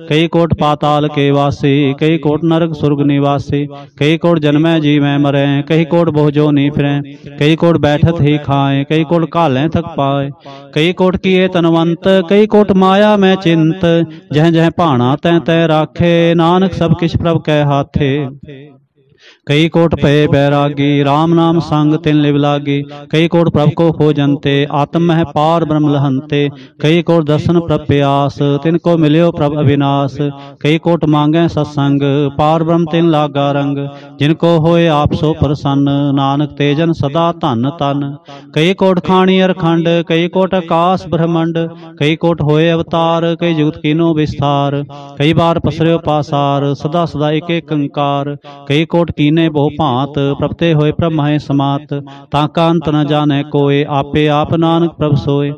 कई कोट पाताल के वासी, कई कोट नरक सुर्ग निवासी। कई कोट जन्मै जीवै मरै, कई कोट बहुजोनि फिरें। कई कोट बैठत ही खाए, कई कोट कालें थक पाए। कई कोट किए तनवंत, कई कोट माया में चिंत। जह जह भाना तै तै राखे, नानक सब किछ प्रभ कै हाथे। कई कोट भय बैरागी, राम नाम संग तिन लिव लागी। कई कोट प्रभ को खोजनते, आत्म मह पार ब्रह्म लहनते। कई कोट दर्शन प्रभ प्यास, तिनको मिल्यो प्रभ अविनाश। कई कोट मांगे सत्संग, पार ब्रह्म तिन लागा रंग। जिनको होए आप सो प्रसन्न, नानक तेजन सदा धन तन। कई कोट खाणी अरखंड, कई कोट आकाश ब्रह्मंड। कई कोट होए अवतार, कई जुगत कीनो विस्तार। कई बार पसर्यो पासार, सदा सदा एक एक अंकार। कई कोट कीने बहु भांत, प्रभते होए प्रभ महे समात। ताका अंत न जाने कोय, आपे आप नानक प्रभ सोय।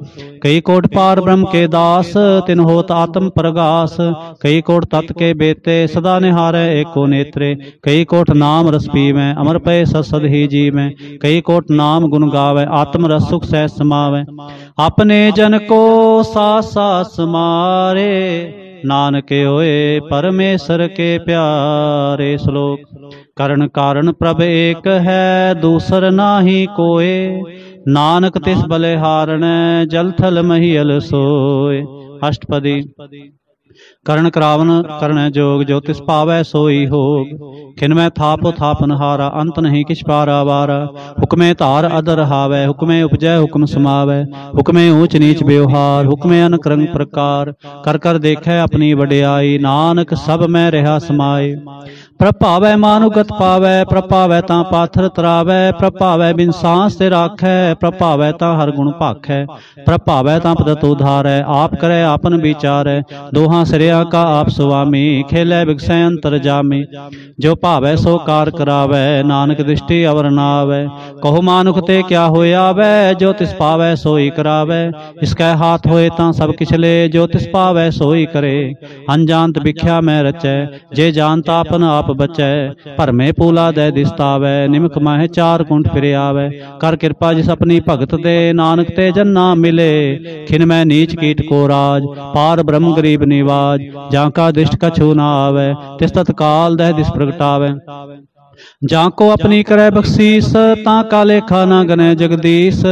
कई कोट पार ब्रह्म के दास, तिन होत आत्म प्रगास। कई कोट तत् के बेते, सदा निहारै एको नेत्रे। कई कोट नाम रस पीवै, अमर पय सद ही जीवै। कई कोट नाम गुण गावै, आत्म रस सुख सहज समावै। अपने जन को सास सास समारे, नानक होए परमेश्वर के प्यारे। श्लोक। करण कारण प्रभ एक है, दूसर नाहि कोय। नानक तिस बलिहारण, जल थल महियल सोय। अष्टपदी। करण करावन करण जोग, जो तिस पावै सोई होग। खिनमै थापो थापनहारा, अंत नहीं किछ पारा वारा। हुक्मे धार अदर हावै, हुक्मे उपजै हुक्म समावै। हुक्मे ऊंच नीच व्यवहार, हुक्मे अनक रंग प्रकार। कर कर देखै अपनी वडियाई, नानक सब में रहा समाए। प्रभावै मानुगत पावै, प्रभावै तां पाथर तरावै। प्रभावै बिन सांस ते राखै, प्रभावै तां हर गुण भाखै। प्रभावै तां पदत उधारै, आप करै आपन विचारै। दोहां सिरिया का आप स्वामी, खेलै बिगसै अंतर जामी। जो भावै सो कार करावै, नानक दृष्टि अवर नावै। कहो मानुख ते क्या होया वै, जो तिस पावै सोई करावै। इसकै हाथ होए तां सब किछ ले, जो तिस पावै सोई करे। अनजानत बिख्या मैं रचै, जे जानता अपन आप बचै। भरमे पूला दे दिसतावै, निमक माहे चार कुंठ फिर आवै। कर कृपा जिस अपनी भगत दे, नानक ते जन नाम मिले। खिन मैं नीच कीट को राज, पार ब्रह्म गरीब निवाज। जाका दृष्ट कछु न आवे, तिस तत्काल दह दिस प्रगटावे। जाको अपनी करे बख्शीस, ताका लेखा न गने जगदीश।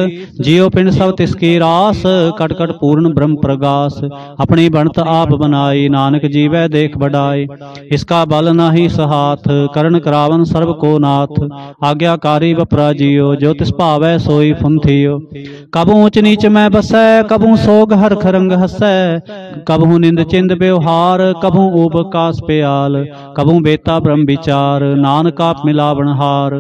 जियो पिंड सब तिसकी रास, कट कट पूर्ण ब्रह्म प्रगास। अपनी बनत आप बनाई, नानक जीवै देख बढ़ाई। इसका बल नाही सहाथ, करण करावन सर्व को नाथ। आज्ञाकारी बपरा जियो, जो तिस भावै सोई फुंथियो। कबू ऊंच नीच में बसै, कबू सोग हरख रंग हसै। कबहू निंद चिंद व्यवहार, कबू ऊब कास प्याल। कबू बेता ब्रह्म विचार, नानक आप मिलावनहार।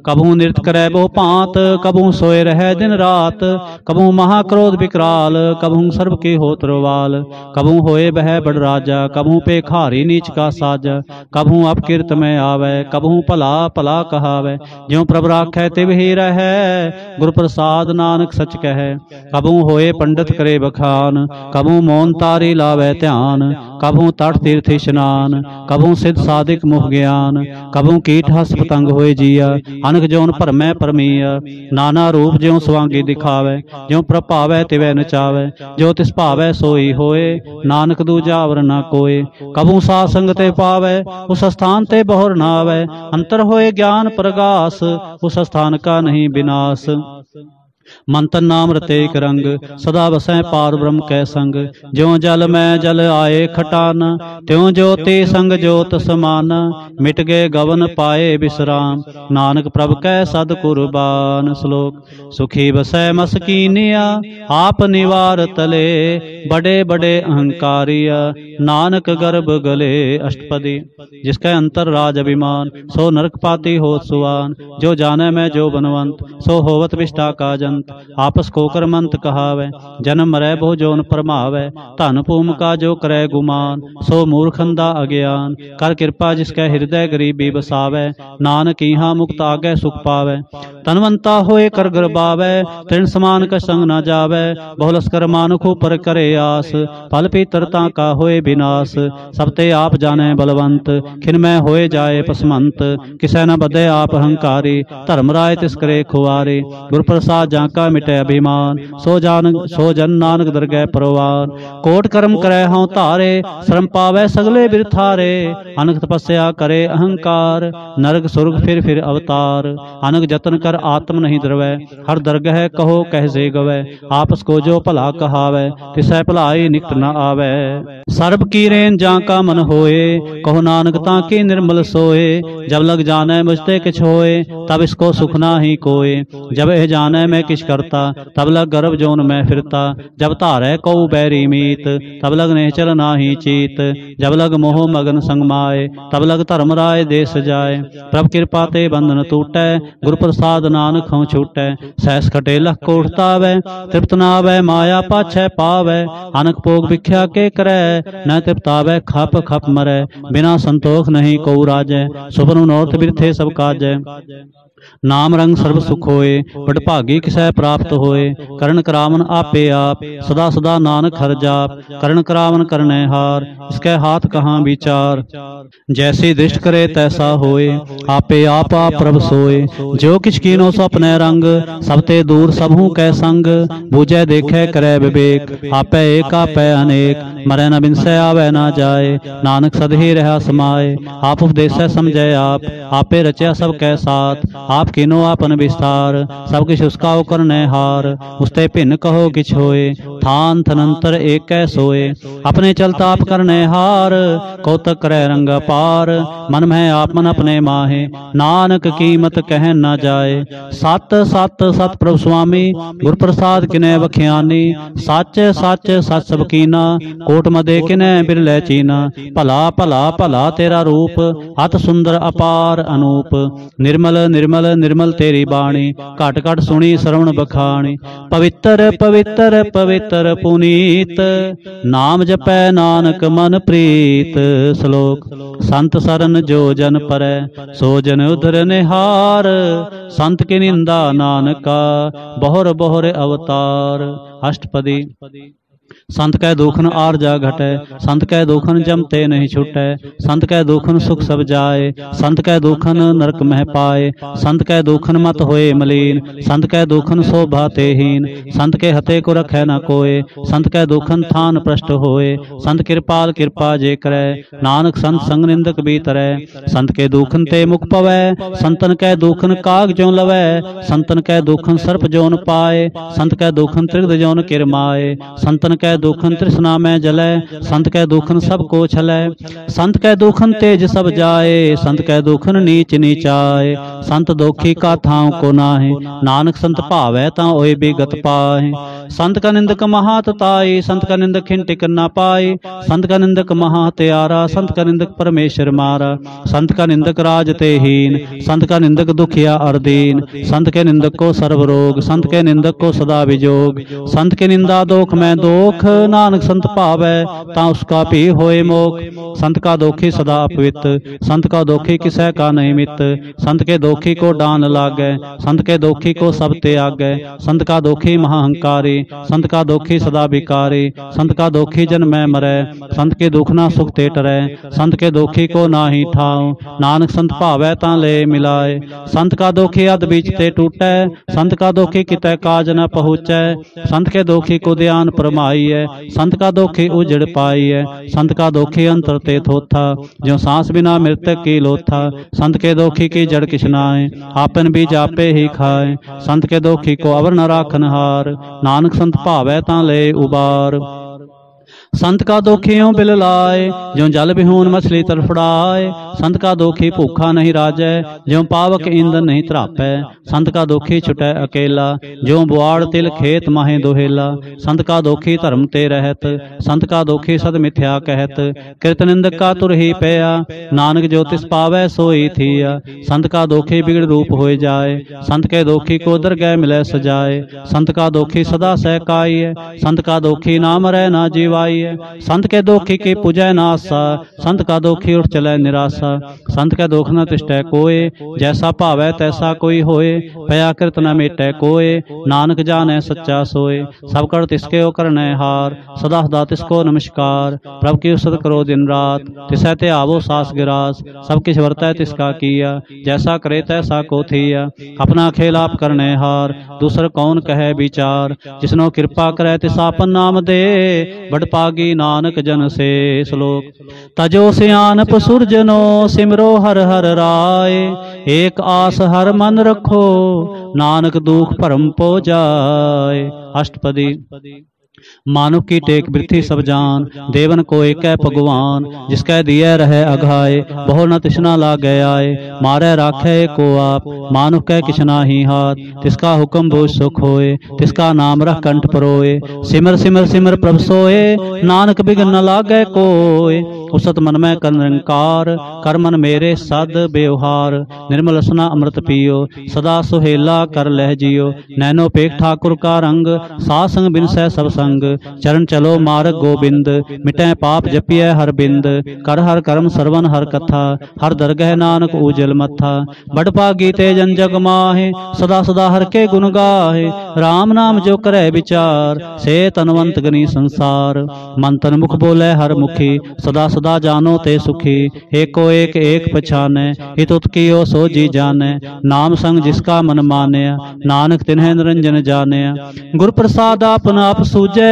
कबू नृत्य करे बहु भांत, कबू सोए रहे दिन रात। कबू महाक्रोध विकराल, कबू सर्व के होत्रवाल। कबू होए बह बड़ राजा, कबू पे खारी नीच का साजा। कबू अपकीर्त में आवे, कबू भला भला कहावे। ज्यों प्रभ राखै तिव ही रहै, गुरु प्रसाद नानक सच कहै। कबू होए पंडित करे बखान, कबू मौन तारी लावे ध्यान। कबू तट तीर्थ स्नान, कबू सिद्ध साधिक मुख ज्ञान। कबू कीट हस पतंग होए जिया, अनक जोन भरमै परमीया। नाना रूप ज्यों स्वांगी दिखावे, ज्यों प्रभावै तिवै नचावे। जो तिस भावै सोई होए, नानक दूजा अवर न कोय। कबू साध संग ते पावै, उस स्थान ते बहुर न आवे। अंतर होए ज्ञान प्रगास, उस स्थान का नहीं विनाश। मंतन नाम रतेक रंग, सदा बसै पार ब्रह्म कै संग। ज्यों जल में जल आए खटाना, त्यों ज्योति संग ज्योत समाना। मिट गए गवन पाए विश्राम, नानक प्रभ कै सद कुर्बान। श्लोक। सुखी बसै मसकीनिया, आप निवार तले। बड़े बड़े अहंकारिया, नानक गर्भ गले। अष्टपदी। जिसके अंतर राज अभिमान, सो नरक पाती होत सुवान। जो जाने में जो बनवंत, सो होवत विष्टा का जन। आपस को करमंत कहावै, जन्म मरै बहु जोन फरमावै। धन भूम का जो करे गुमान, सो मूर्खंदा अज्ञान। कर कृपा जिसकै हृदय गरीबी बसावै, नानक इहाँ मुक्त आगे सुख पावै। तनवंता होए कर गर्बावै, तृण समान का संग न जावै। बहु लस्कर मानुख ऊपर करे आस, फल पीतरता का होए विनाश। सब ते आप जाने बलवंत, खिन में होए जाए पसमंत। किसै न बदे आप अहंकारी, धर्म राय तिस करे खुआरे। गुर प्रसाद का मिटे अभिमान, सो जन नानक दरगह परवान। कोट कर्म करे हूँ तारे, श्रम पावे सगले बिरथारे। अनक तपस्या करे करे अहंकार, नरक सुर्ग फिर अवतार। अनक जतन कर आत्म नहीं द्रवै, हर दरगह कहो कह से गवै। आपस को जो भला कहावै, तिसै भलाई निकट न आवै। सर्ब की रेन जा का मन होए, कहो नानक ताकि निर्मल सोए। जब लग जाने मुझते किछ होए, तब इसको सुख ना ही कोय। जब यह जाने मैं किछ करता, तब लग गर्भ जोन में फिरता। जब धारै कऊ बैरी मीत, तब लग निश्चल नाही चीत। जब लग मोह मगन संग माए, तब लग धर्म राय देश जाए। प्रभ कृपा ते बंधन टूटै, गुर प्रसाद नानक हों छूटै। सहस खटे लख कोटता वै, तृप्त ना वै माया पाछै पावै। अनक भोग भिख्या के करै, न तृप्तावै खप खप मरै। बिना संतोख नहीं को राजै, सुपन मनोरथ बिरथे सब काजै। नाम रंग सर्व सुख होए, बड़ भागी किसै प्राप्त होए। करण करावन आपे आप, सदा सदा नानक हर जाप। करण करावन करने हार, इसके हाथ कहाँ विचार। जैसी दृष्ट करे तैसा होए, आपे आप प्रभ सोए। जो किछ कीनो सो अपने रंग, सब ते दूर सबहू कै संग। बूझे देखे करे विवेक, आपे एक आपे अनेक। मरै न बिनसै आवे ना जाए, नानक सद ही रहा समाए। आप उपदेसै समझै आप, आपे रचया सब कै साथ। आप कीनो आपन विस्तार, सब किछ उसका करने हार। उसते भिन्न कहो किछ होए, थान थनंतर एक कै सोए। अपने चलता आप करने हार, कौतक करे रंग पार। मन में आप मन अपने माहे, नानक कीमत कह न जाए। सत सत सत प्रभु स्वामी, गुर प्रसाद किने बख्यानी। सच सच सच सब कीना, कोट मदे किने बिरले चीना। भला भला भला तेरा रूप, अत सुंदर अपार अनूप। निर्मल निर्मल निर्मल तेरी बाणी, घट घट सुनी श्रवण बखाणी। पवित्र पवित्र पवित्र पुनीत, नाम जपै नानक मन प्रीत। श्लोक संत सरन जो जन परै, सो जन उधर निहार। संत की निंदा नानका, बहुर बहुर अवतार। अष्टपदी। संत कै दुखन आरजा घटै, संत कै दुखन जमते नहीं छुटै। संत कै दुखन सुख सब जाए, संत कै दुखन नरक मह पाए। संत कै दुखन मत होए मलीन, संत कै दुखन शोभा तेहीन। संत के हते को रखै न कोय, संत कै दुखन थान प्रष्ट होए। संत कृपाल कृपा जे करै, नानक संत संग निंदक भी तरै। संत के दुखन ते मुख पवै, संतन कै दुखन काग ज्यों लवै। संतन कै दुखन सर्प जोन पाए, संत कै दुखन त्रिगद जोन किरमाए। संतन कै दुखन तृष्णा में जलै, संत कै दुखन सब को छलै। संत कै दुखन तेज सब जाए, संत कै दुखन नीच नीचाए। संत दोखी का थाव को नाहे, नानक संत भावै तां ओए बिगत पाए। संत का निंदक महातताई, संत का निंदक खिन टिक न पाई। संत का निंदक महात्यारा, संत का निंदक परमेश्वर मारा। संत का निंदक राज ते हीन, संत का निंदक दुखिया अरदीन। संत के निंदक को सर्व रोग, संत के निंदक को सदा विजोग। संत के निंदा दोख में दोख, नानक संत भावै तां उसका भी होए मोख। संत का दोखी सदा अपवित्र, संत का दोखी किसै का नहीं मित। संत के दोखी को डान लागै, संत के दोखी को सब त्यागै। संत का दोखी महाअहंकारी, संत का दोखी सदा विकारी। संत का दोखी जन में मरै, संत के दुख ना सुख ते टरै। संत के दोखी को नाही ठाव, नानक संत भावै तां ले मिलाए। संत का दोखी अध बीच ते टूटै, संत का दोखी कितै काज न पहुँचै। संत के दोखी को ध्यान परमाई है, संत का दोखी उजड़ पाई है। संत का दोखी अंतर ते थोथा, जो सांस बिना मृतक की लोथा। संत के दोखी की जड़ किछ नाय, आपन बीज आपे ही खाए। संत के दोखी को अवर न राखन हार, नानक संत भावै तां ले उबार। संत का दोखी यूं बिल लाए, ज्यों जल बिहून मछली तड़फड़ाए। संत का दोखी भूखा नहीं राजै, ज्यों पावक ईंधन नहीं त्रापै। संत का दोखी छुटै अकेला, ज्यों बुआड़ तिल खेत माहे दोहेला। संत का दोखी धर्म ते रहत, संत का दोखी सद मिथ्या कहत। कृत निंदक का तुर ही पया, नानक जो तिस पावै सोई थिया। संत का दोखी बिगड़ रूप होए जाए, संत के दोखी को दरगह मिलै सजाए। संत का दोखी सदा सहकाई है, संत का दोखी ना मरै ना जीवाई है। संत के दोखी की पूजै नासा, संत का दोखी उठ चलै निराशा। संत के दोख न तिष्ठै कोय, जैसा भावै तैसा कोई होए। पया कृत न मेटै कोय, नानक जाने सच्चा सोए। सब कर तिसके ओ करने हार, सदा सदा तिसको नमस्कार। प्रभु की उसत करो दिन रात, तिसै ते आवो सास गिरास। सब किछ वर्तै तिसका किया, जैसा करे तैसा को थिया। अपना खेल आप करने हार, दूसर कौन कहे विचार। जिसनो कृपा करे तिस आपन नाम दे, बड़ पाग भागी नानक जन से। श्लोक। तजो सियानप सुरजनो सिमरो हर हर राय, एक आस हर मन रखो नानक दुख भरम पो जाए। अष्टपदी। मानुख की टेक वृथि सब जान, देवन को एक भगवान, जिसकै दिए रहे अघाए, बहु न तिसना लागे आए। मारे राखे को आप, मानुख कै किछना ही हाथ, तिसका हुक्म बोझ सुख होए, तिसका नाम रख कंठ परोए। सिमर सिमर सिमर प्रभ सोए, नानक बिघ्न न लागे कोय। उसत मन में कर निरंकार, कर मन मेरे सद व्यवहार। निर्मल रसना अमृत पियो, सदा सुहेला कर लह जियो। नैनो पेख ठाकुर का रंग, साध संग बिन सह सब संग। चरण चलो मार्ग गोबिंद, मिटै पाप जपिय हर बिंद। कर हर कर्म सरवन हर कथा, हर दरगह नानक उजल मथा। बड़ भागी ते जन जग माहे, सदा सदा हर के गुण गाहे। राम नाम जो करे विचार, से तनवंत गनी संसार। मन तन मुख बोले हर मुखी, सदा सदा जानो ते सुखी। एको एक एक पछाने, हित उत कियो सो जी जाने। नाम संग जिसका मन माने, नानक तिन्हे निरंजन जाने। गुर प्रसाद आपन आप सूझे,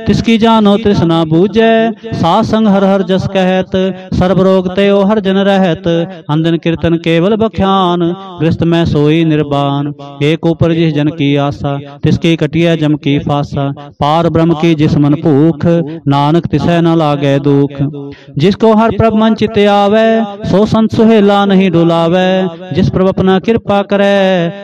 तिसकी जानो तृष्णा बूझे। साध संग हर हर जस कहत, सर्व रोग त्यो हर जन रहत। अंदन कीर्तन केवल बख्यान, गृहस्थ में सोई निर्बान। एक ऊपर जिस जन की आशा, तिसकी कटिया जम की फासा। पार ब्रह्म की जिस मन भूख, नानक तिसै न लागे दुख। जिसको हर प्रभ मन चित आवे, सो संत सुहेला नहीं डुलावे। जिस प्रभ अपना कृपा करे,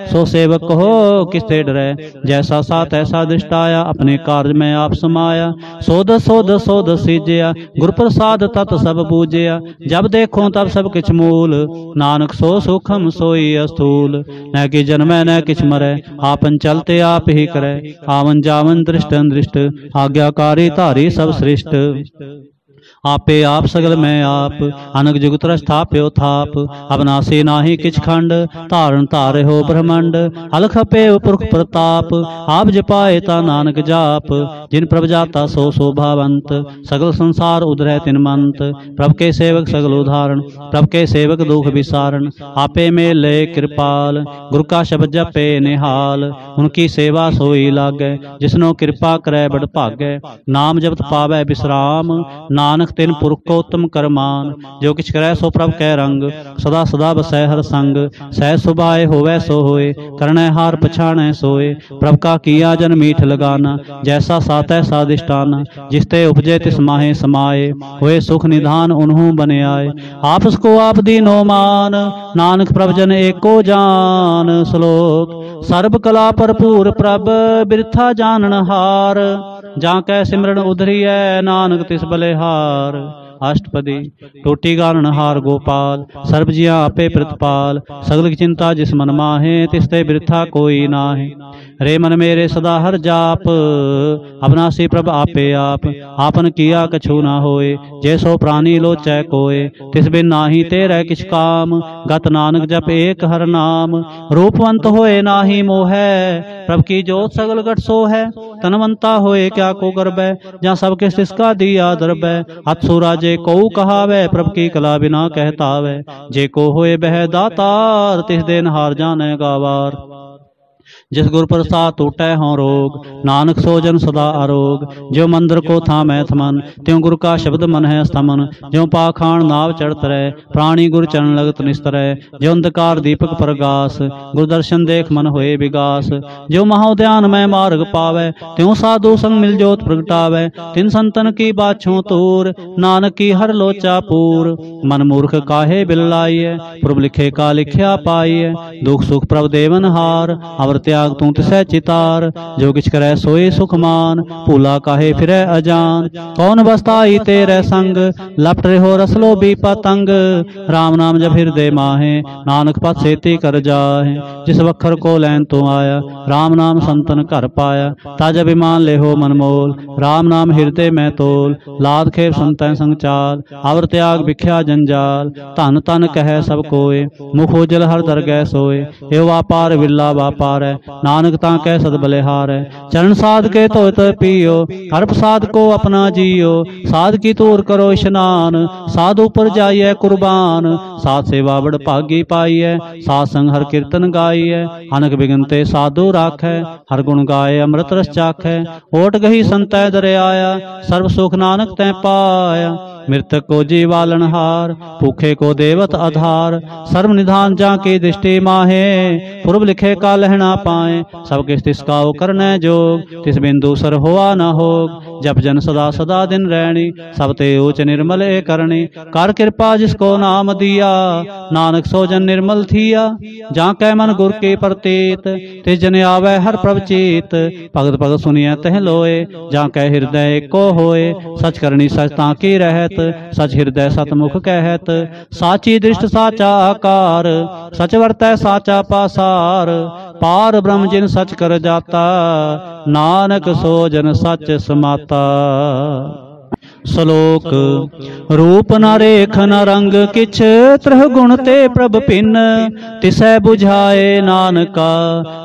सो सेवक हो किससे डरे। जैसा सा तैसा दृष्ट आया, अपने कार्य में आप समाया। सोध सोध सोध सीजया, गुर प्रसाद तत् सब बूझया। जब देखो तब सब किछ मूल, नानक सो सुखम सोई अस्थूल। न कि जन्मै न किछ मरै, आपन चलते आप ही करे। आवन जावन दृष्ट दृष्ट, आज्ञाकारी धारी सब सृष्ट। आपे आप सगल में आप, अनक जुगत स्थाप्यो थाप। अविनाशी नाही किछ खंड, धारण धारे हो ब्रह्मंड। अलख पेव पुरख प्रताप, आप जपाए ता नानक जाप। जिन प्रभ जाता सो शोभावंत, सगल संसार उधरै तिन मंत। प्रभ के सेवक सगल उदाहरण, प्रभ के सेवक दुख विसारण। आपे में ले कृपाल, गुरु का शब्द जपे निहाल। उनकी सेवा सोई लागे, जिसनो कृपा करे बड़ भागे। नाम जपत पावै विश्राम, नानक तिन पुरख को उत्तम करमान। जो किछ करे सो प्रभ कै रंग, सदा सदा बसै हर संग। सहज सुभाए होवै सो होए, करणै हार पछाणै सोए। प्रभ का किया जन मीठ लगाना, जैसा सा तैसा अधिष्ठान। जिसते उपजे तिस माहे समाये, होए सुख निधान उन्हों बने आए। आपस को आप दीनो मान, नानक प्रभ जन एको जान। श्लोक। सर्ब कला भरपूर प्रभ, बिरथा जानन हार। जाकै सिमरन उधरिय, नानक तिस बलिहार। अष्टपदी। टोटी गानन हार गोपाल, सर्ब जिया आपे प्रतिपाल। सगल की चिंता जिस मन माहे, तिसते बिरथा कोई नाहे। रे मन मेरे सदा हर जाप, अविनाशी प्रभ आपे आप। आपन किया कछु ना होए, जैसो प्राणी लोचै कोय। तिस बिन नाही तेरे किछ काम, गत नानक जप एक हर नाम। रूपवंत होए नाही मोहै, प्रभ की जोत सगल घट सो है। तनवंता होए क्या को गर्बै, जहाँ सब किस तिसका दिया दरबै। अतसुरा जे को कहावै, प्रभ की कला बिना कहतावै। जे को होए बह दातार, तिस दिन हार जाने गावार। जिस गुर प्रसाद टूटै हों रोग, नानक सो जन सदा आरोग। जो मंदिर को थामै थमन, त्यों गुरु का शब्द मन है स्तमन। ज्यों पाखाण नाव चढ़त रहे, प्राणी गुरु चरण लगत निस्तर। जो अंधकार दीपक प्रगास, गुरु दर्शन देख मन होए विगास। जो महोद्यान में मार्ग पावै, त्यों साधु संग मिल जोत प्रगटावै। तिन संतन की बाछों तूर, नानक की हर लोचा पूर। मन मूर्ख काहे बिल्लाइय, प्रभु लिखे का लिखया पाइय। दुख सुख प्रभ देवन हार, अवर त्याग तू तिसै चितार। जो किछ करे सोए सुखमान, भूला काहे फिरै अजान। कौन बसताई तेरे संग, लपट रहो रसलो भी पतंग। राम नाम जब हृदय माहे, नानक पथ सेती कर जाहे। जिस वखर को लैन तो आया, राम नाम संतन घर पाया। ताज अभिमान ले हो मन मोल, राम नाम हृदय में तोल। लाद खेप संतै संग चाल, अवर त्याग भिख्या जंजाल। धन तन कहे सब कोय, मुख उजल हर दरगह सोए। एव व्यापार विरला व्यापार है, नानक ताकै सद बलिहार है। चरण साध के धोत पियो, हर प्रसाद को अपना जियो। साध की तूर करो स्नान, साध ऊपर जाइए कुर्बान। साध सेवा बड़ भागी पाइए, साध संग हर कीर्तन गाइए। अनक बिगनते साधु राखै, हर गुण गाए अमृत रस चाखै। ओट गही संतै दरियाया, सर्व सुख नानक तै पाया। मृतक को जीवालन हार, भूखे को देवत आधार। सर्व निधान जाके दृष्टि माहे, पूर्व लिखे का लहना पाए। सब किस तिसका करने जोग, तिस बिंदु सर होआ न होग। जप जन सदा सदा दिन रहनी, सब ते ऊच निर्मल ए करनी। कर कृपा जिसको नाम दिया, नानक सो जन निर्मल थिया। जा कै मन गुर के प्रतीत, तिस जन आवे हर प्रभचीत। भगत भगत सुनिए तह लोए, जा कै हृदय को होए। सच करनी सच ताकी रहत, सच हृदय सतमुख कहत। साची दृष्ट साचा आकार, सच वर्तै साचा पासार। पार ब्रह्म जिन सच कर जाता, नानक सो जन सच समाता। श्लोक रूप न रेख न रंग किछ, त्रह गुण ते प्रभ पिन। तिसै बुझाए नानका,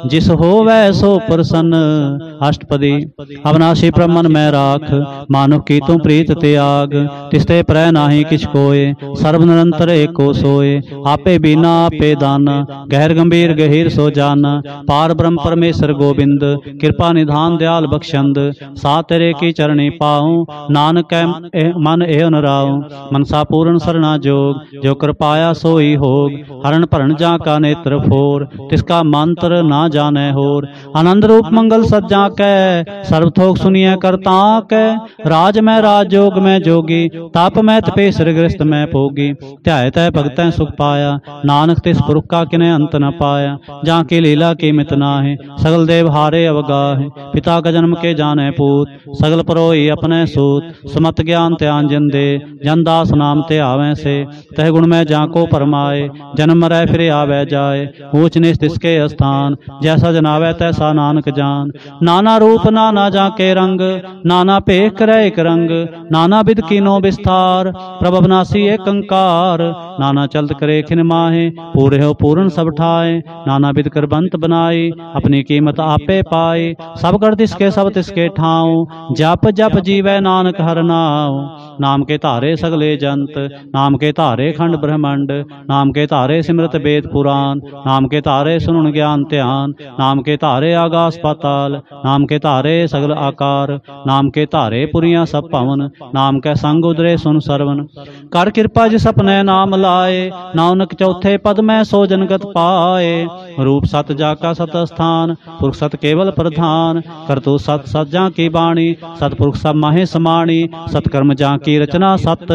जिस होवै सो प्रसन्न। अष्टपदी। अविनाशी प्रभ मन में राख, मानुख की तू प्रीत त्याग। तिसते प्रह नाही किछ कोय, सर्व निरंतर एको सोय। आपे बीना आपे दाना, गहर गंभीर गहीर सो जाना। पार ब्रह्म परमेश्वर गोविंद, कृपा निधान दयाल बख्शंद। सा तेरे की चरणी पाऊं, नानक मन एव नराऊं। मनसा पूर्ण सरना जोग, जो कृपाया सोई होग। हरण भरण जा का नेत्र फोर, तिसका मंत्र ना जाने होर। आनंद रूप मंगल सज्जा कै, सर्व थोक सुनिए करता कै। राज में राज जोग में जोगी, ताप में तपेश्वर ग्रस्त में भोगी। ध्याय तय भगतै सुख पाया, नानक तिस पुरख का किने अंत न पाया। जा की लीला की मित नाहि, सगल देव हारे अवगाहे। पिता का जन्म के जाने पूत, सगल परोई अपने सूत। समत ज्ञान त्यान जन दे, जन दास नाम ते आवे से। तह गुण में जाको परमाए, जन्म मरै फिर आवे जाए। ऊंच नीच तिसके स्थान, जैसा जनावे तैसा नानक जान। नाना रूप नाना जाके रंग, नाना पेख करे एक रंग। नाना विध कीनो विस्तार, प्रभ अविनाशी एक कंकार। नाना चलत करे खिन माहे, पूरे हो पूर्ण सब ठाए। नाना विध कर बंत बनाई, अपनी कीमत आपे पाई। सब कर तिसके सब तिसके ठाऊं, जप जप जीवै नानक हर नाम। नाम के धारे सगले जंत, नाम के धारे खंड ब्रह्मंड। नाम के धारे सिमरत वेद पुराण, नाम के धारे सुन ज्ञान ध्यान। नाम के धारे आकाश पाताल, नाम के धारे सगल आकार। नाम के धारे पुरियां सब भवन, नाम के संग उदरे सुन सरवन। कर कृपा जिस अपने नाम लाए, नानक चौथे पद में सो जनगत पाए। रूप सत जाका सत स्थान, पुरख सत केवल प्रधान। करतु सत सज्जा की बाणी, सतपुरख सब माहे समाणी। सत्कर्म जा की रचना सत,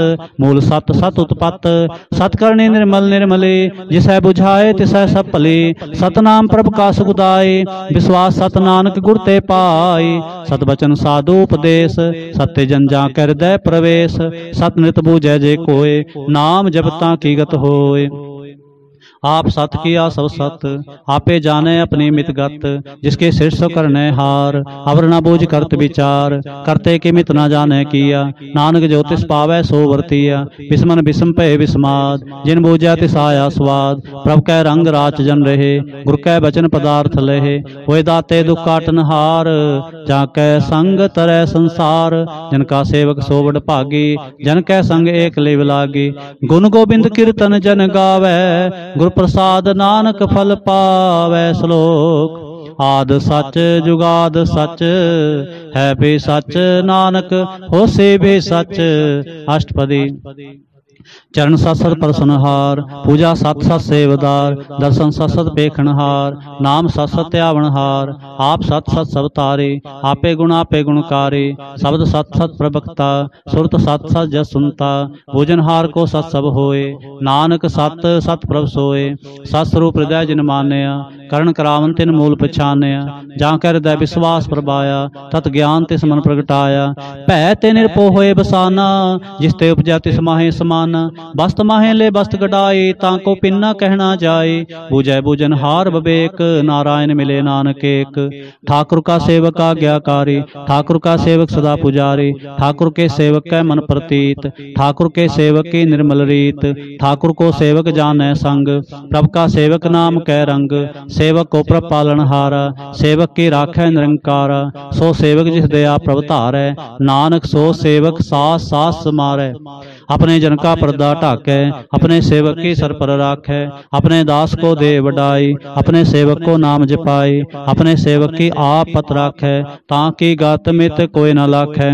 मूल सत सत उत्पत। सतकर्णी निर्मल निर्मले, जिसै बुझाए तिसै सब भले। सतनाम प्रभ का सुखदाई, विश्वास सत नानक गुर ते पाई। सत बचन साधु उपदेश, सत्य जन जा कर हृदय प्रवेश। सत नृत बूझै जे कोय, नाम जपता की गत होय। आप सत किया सब सत, आपे जाने अपनी मित गत। जिसके सिर सो करने हार, अवर न बूझ करत विचार। करते कि मित न जाने किया, नानक ज्योतिष पावै सो वर्तिया। बिस्मन बिस्म पे विस्माद, जिन बूझा तिस आया स्वाद। प्रभ कै रंग राच जन रहे, गुर कै बचन पदार्थ लहे। होए दाते दुख काटन हार, जाकै संग तरह संसार। जिनका सेवक सो बड़ भागी, जन कै संग एक लेव लागी। गुण गोबिंद कीर्तन जन गावै, गुर प्रसाद नानक फल पावै। श्लोक आद सच जुगाद सच, है भी सच नानक होसे भी सच। अष्टपदी। चरण सत सत प्रसन्नहार, पूजा सत सत सेवदार। दर्शन सत सत पेखनहार, नाम सत सत त्यावनहार। आप सत सत सब तारे, आपे गुणकारी। शब्द सत सत प्रवक्ता, सुरत सत सत जस सुनता। भोजनहार को सत सब होए, नानक सत सत प्रभ सोए। सत स्वरूप हृदय जिन मान्या, करण करावन तिन मूल पछानया। जाकर हृदय विश्वास प्रभाया, तत् ज्ञान तिस मन प्रगटाया। भै ते निरपो होए बसाना, जिसते उपजा तिस माहे समाना। बस्त माहे ले बस्त गडाई, ताको पिन्ना कहना जाए। बूझै बूझनहार विवेक, नारायण मिले नानक एक। ठाकुर का सेवक आज्ञाकारी, ठाकुर का सेवक सदा पुजारी। ठाकुर के सेवक कै मन प्रतीत, ठाकुर के सेवक की निर्मल रीत। ठाकुर को सेवक जानै संग, प्रभ का सेवक नाम कै रंग। सेवक को प्रभ पालनहारा, सेवक की राखै निरंकारा। सो सेवक जिस दया प्रभ धारै, नानक सो सेवक सास सास समारै। अपने जन का पर्दा ढाकै, अपने सेवक की सर पर राखै। अपने दास को दे वडाई, अपने सेवक को नाम जपाई। अपने सेवक की आप पत राखै, ताकि गात मित कोई न लाखै।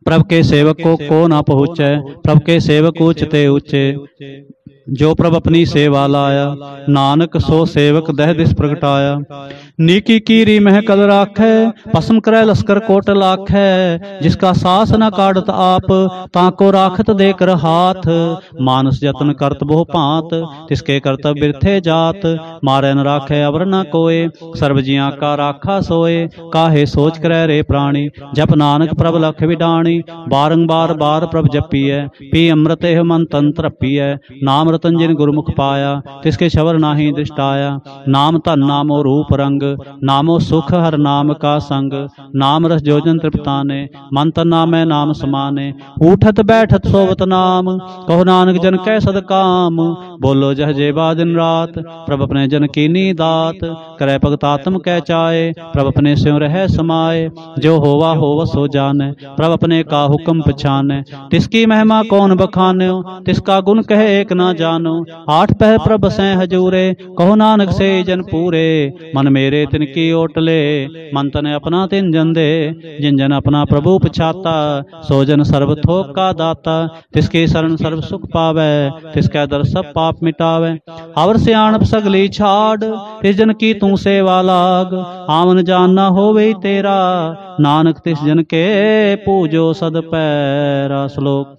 प्रभ के सेवक को ना पहुँचै, प्रभ के सेवक ऊंचते ऊंचे। जो प्रभ अपनी सेवा लाया, नानक सो सेवक दह दिस प्रगटाया। नीकी कीरी मह कल राखै, भस्म करै लश्कर कोट लाखै। जिसका सास न काटत आप, ताको राखत देकर हाथ। मानस जतन करत बहु भांत, तिसके कर्तव्य बिरथे जात। मारै न राखै अवर न कोय, सर्व जियां का राखा सोए। काहे सोच करै रे प्राणी, जप नानक प्रभ लख विडाणी। बारंबार बार प्रभ जपियै, पी अमृत एह मन तन तरपियै। नाम रतन जिन गुरमुख पाया, तिसके छवर नाहि दृष्टाया। नाम धन नामो रूप रंग, नामो सुख हर नाम का संग। नाम रस जोजन तृप्ताने, मन तन नामै नाम समाने। उठत बैठत सोवत नाम, कहो नानक जन कै सदकाम। बोलो जह जेबा दिन रात, प्रभ अपने जन कीनी दात। करै भगत आत्म कै चाए, प्रभ अपने स्यों रह समाए। जो होवा होव सो जाने, प्रभ अपने का हुक्म पछाने। तिसकी महिमा कौन बखान्यो, तिसका गुण कहे एक ना जानो। आठ पहर प्रभ सै हजूरे, कहो नानक से जन पूरे। मन मेरे तिनकी ओटले, मन तन अपना तिन जन दे। जिन जन अपना प्रभु पछाता, सो जन सर्व थोक का दाता। तिसकी शरण सर्व सुख पावै, तिसकै दर सब पाप मिटावै। अवर सियाणप सगली छाड़, तिस जन की तू सेवा लाग। आवन जान न होवे तेरा, नानक तिस जन के पूजो सद पैरा। श्लोक।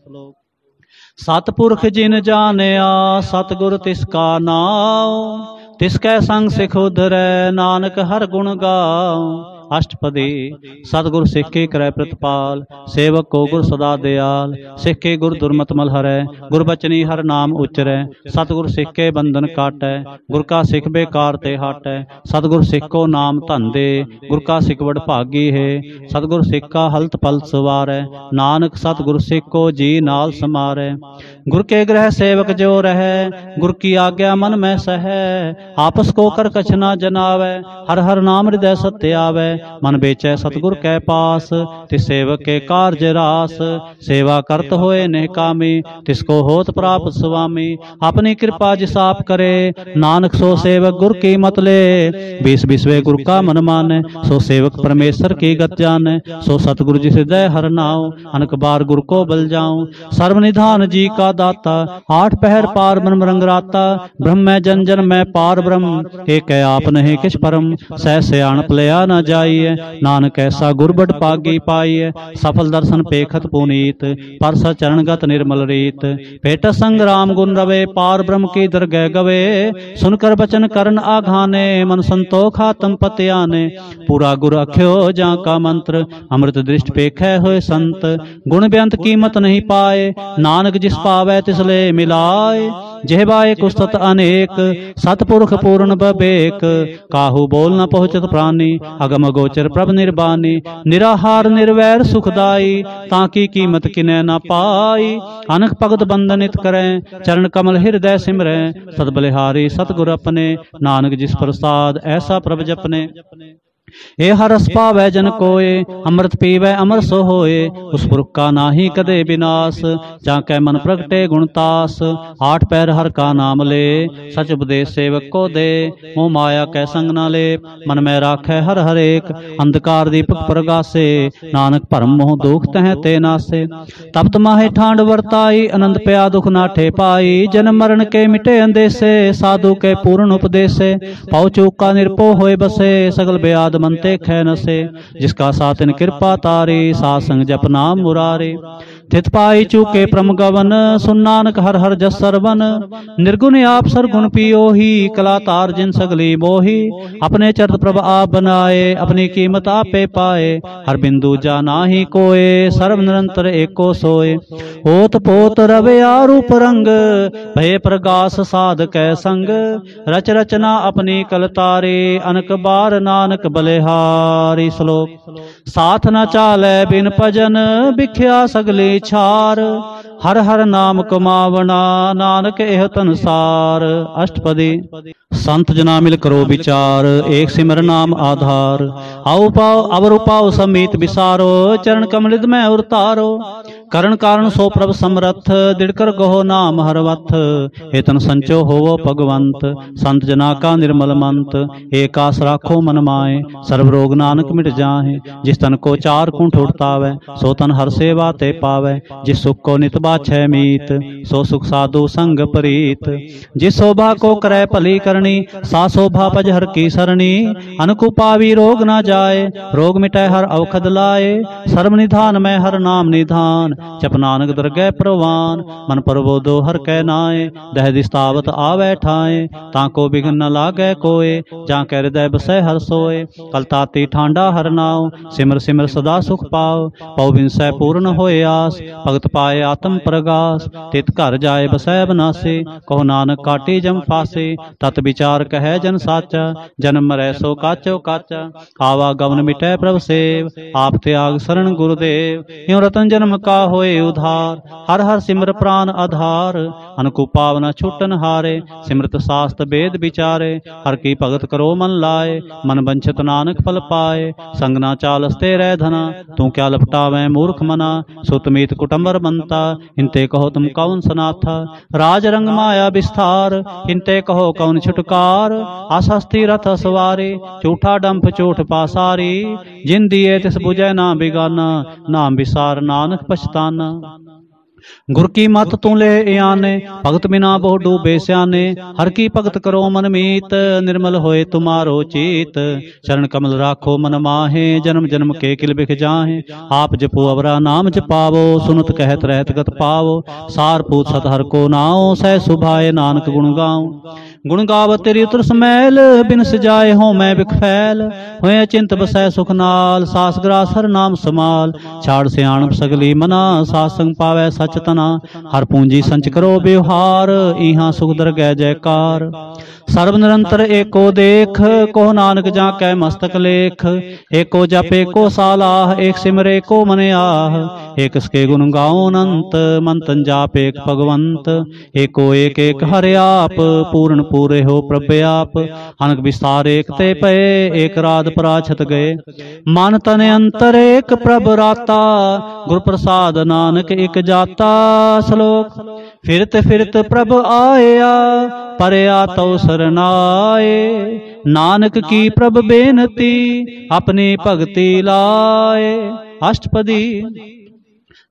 सतपुरख जिन जानिया, सतगुर तिसका नाम। तिसकै संग सिख उधरै, नानक हर गुण गाओ। अष्टपदी। सतगुर सिख के करै प्रतिपाल, सेवक को गुर सदा दयाल। सिख के गुर दुर्मत मल हरै, गुरबचनी हर नाम उचरै। सतगुर सिख के बंधन काटै, गुर का सिख बेकार ते हटै। सतगुर सिख को नाम धन दे, गुर का सिख बड़ भागी है। सतगुर सिख का हलत पल सवारै, नानक सतगुर सिख को जी नाल समारै। गुर के ग्रह सेवक जो रहै, गुर की आज्ञा मन में सहै। आपस को कर कछ न जनावै, हर हर नाम हृदय सत्य आवै। मन बेचै सतगुर कै पास, तिस सेवक के कार्य रास। सेवा करत होए निहकामी, तिसको होत प्राप्त स्वामी। अपनी कृपा जिस आप करे, नानक सो सेवक गुर की मत ले। बीस बिसवे गुर का मन माने, सो सेवक परमेश्वर की गत जाने। सो सतगुरु जिस हृदय हर नाव, अनक बार गुर को बल जाऊं। सर्वनिधान जी का दाता, आठ पहर पार ब्रह्म रंग राता। ब्रह्म में जन जन में पार ब्रह्म, एक है आप नहीं किछ परम। सह सयाणप लया न जाइए, नानक ऐसा गुरबड़ पागी पाइए। सफल दर्शन पेखत पुनीत, परस चरणगत निर्मल रीत। भेट संग्राम गुण रवे, पार ब्रह्म की दरगह गवे। सुनकर बचन करन आघाने, मन संतोख आत्म पति आने। पूरा गुर अख्यो जा का मंत्र, अमृत दृष्ट पेखै होए संत। गुण बेअंत कीमत नहीं पाए, नानक जिस पावै तिसले मिलाए। जेहबाए कुस्तत अनेक, सतपुरख पूर्ण बबेक। काहू बोल न पहुँचत प्राणी, अगम गोचर प्रभ निर्बानी। निराहार निर्वैर सुखदाई, ताकि कीमत किने न पाई। अनक भगत बंदनित करें, चरण कमल हृदय सिमरें। सतबलिहारी सतगुर अपने, नानक जिस प्रसाद ऐसा प्रभ जपने। ए हरस पावै जन कोय, अमृत पीवै अमर सो होए। उस पुरख का नाहि कदे विनाश, जाकै मन प्रगटे गुणतास। आठ पैर हर का नाम ले, सच उपदेश सेवक को दे। मोह माया कै संग न ले, मन में राखै हर हर एक। अंधकार दीपक प्रगासे, नानक भरम मोह दुख तह ते नासे। तप्त माहे ठांड वर्ताई, अनंत प्या दुख नाठे पाई। जन्म मरण के मिटे अंदेसे, साधु के पूर्ण उपदेसे। पाउ चूक का निरपो होए बसे, सगल ब्याद मनते खै नसे। जिसका साथ इन कृपा तारी, सासंग जप नाम मुरारी। थित पाई चूके प्रम गवन, सुन नानक हर हर जस सरवन। निर्गुण आप सरगुण पियोही, कला तार जिन सगली मोही। अपने चरित प्रभ आप बनाए, अपनी कीमत आपे पाए। हर बिंदु जाना ही कोय, सर्व निरंतर एको सोए। ओत पोत रवे आरूप रंग, भय प्रगास साध कै संग। रच रचना अपनी कल तारे, अनक बार नानक बलिहारी। श्लोक। साथ न चालै बिन भजन, बिख्या सगली छार। हर हर नाम कमावना, नानक एह तनसार। अष्टपदी। संत जना मिल करो विचार, एक सिमर नाम आधार। आओ पाओ अवर पाओ समीत विसारो, चरण कमलित में उतारो। करण कारण सो प्रभ समरथ, दिड़कर गहो नाम हरवथ। हेतन संचो होवो भगवंत, संत जना का निर्मल मंत। एक आस राखो मन माए, सर्व रोग नानक मिट जाहे। जिस तन को चार कुंठ उठतावै, सो तन हर सेवा ते पावै। जिस सुख को नित बाछै मीत, सो सुख साधु संग प्रीत। जिस शोभा को करे भली करनी, सा शोभा पज हर की सरणी। अनकु पावी रोग न जाए, रोग मिटै हर अवखद लाए। सर्व निधान में हर नाम निधान, जप नानक दरगह प्रवान। मन प्रबोधो हर कै नाए, दह दिस्तावत आवे ठाए। ताको बिघन न लागै कोय, जा कै हृदय बसै हर सोए। कल ताती ठांडा हर नाव, सिमर सिमर सदा सुख पाओ। पौ बिनसै पूर्ण होए आस, भगत पाए आत्म प्रगास। तित घर जाए बसै बनासे, कहो नानक काटी जम फासे। तत विचार कहे जन साचा, जन्म मरै सो काचो काचा। आवागमन मिटै प्रभ सेव, आप त्याग शरण गुरुदेव। यूं रतन जन्म का होए उधार, हर हर सिमर प्राण आधार। अनकु पावना छूटन हारे, सिमरत शास्त्र वेद विचारे। हर की भगत करो मन लाए, मन बंछत नानक फल पाए। संग ना चालसते रह धना, तू क्या लपटावे मूर्ख मना। सुतमीत कुटुंबर बनता, इनते कहो तुम कौन सनाथा। राज रंग माया विस्तार, इनते कहो कौन छुटकार। आसस्ती रथ सवारी, झूठा डंफ चोट पासारी। जिन दिए तिस बुझै ना बिगाना, नाम विसार नानक पछताना। गुर की मत तू ले आने, भगत बिना बहु डूबे स्याने। हर की भगत करो मन मीत, निर्मल होए तुम्हारो चीत। चरण कमल राखो मन माहे, जन्म जन्म के किल बिख जाहे। आप जपो अवरा नाम जपावो, सुनत कहत रहत गत पावो। सार पूत सत हर को नाओ, सह सुभाए नानक गुण गाऊं। गुण गावत तेरी उतर समैल, बिन सजाए हो मैं बिखफैल। होए चिंत बसै सुख नाल, सास ग्रास हर नाम समाल। छाड़ सियाणप सगली मना, सासंग पावै सच तना। हर पूंजी संच करो व्यवहार, इहां सुख दरगह जयकार। सर्व निरंतर एको देख, को नानक जा कै मस्तक लेख। एको जप एको सालाह, एक सिमर एको मन आह। एक इसके गुण गाओ अनंत, मन तन जाप एक भगवंत। एको एक एक हरे आप, पूर्ण पूरे हो प्रभ आप। अनक विस्तार एक ते पए, एक रात पराछत गए। मन तन अंतर एक प्रभ राता, गुर प्रसाद नानक एक जाता। श्लोक। फिरत फिरत प्रभ आया, परया तो सरनाए। नानक की प्रभ बेनती, अपनी भगति लाए। अष्टपदी।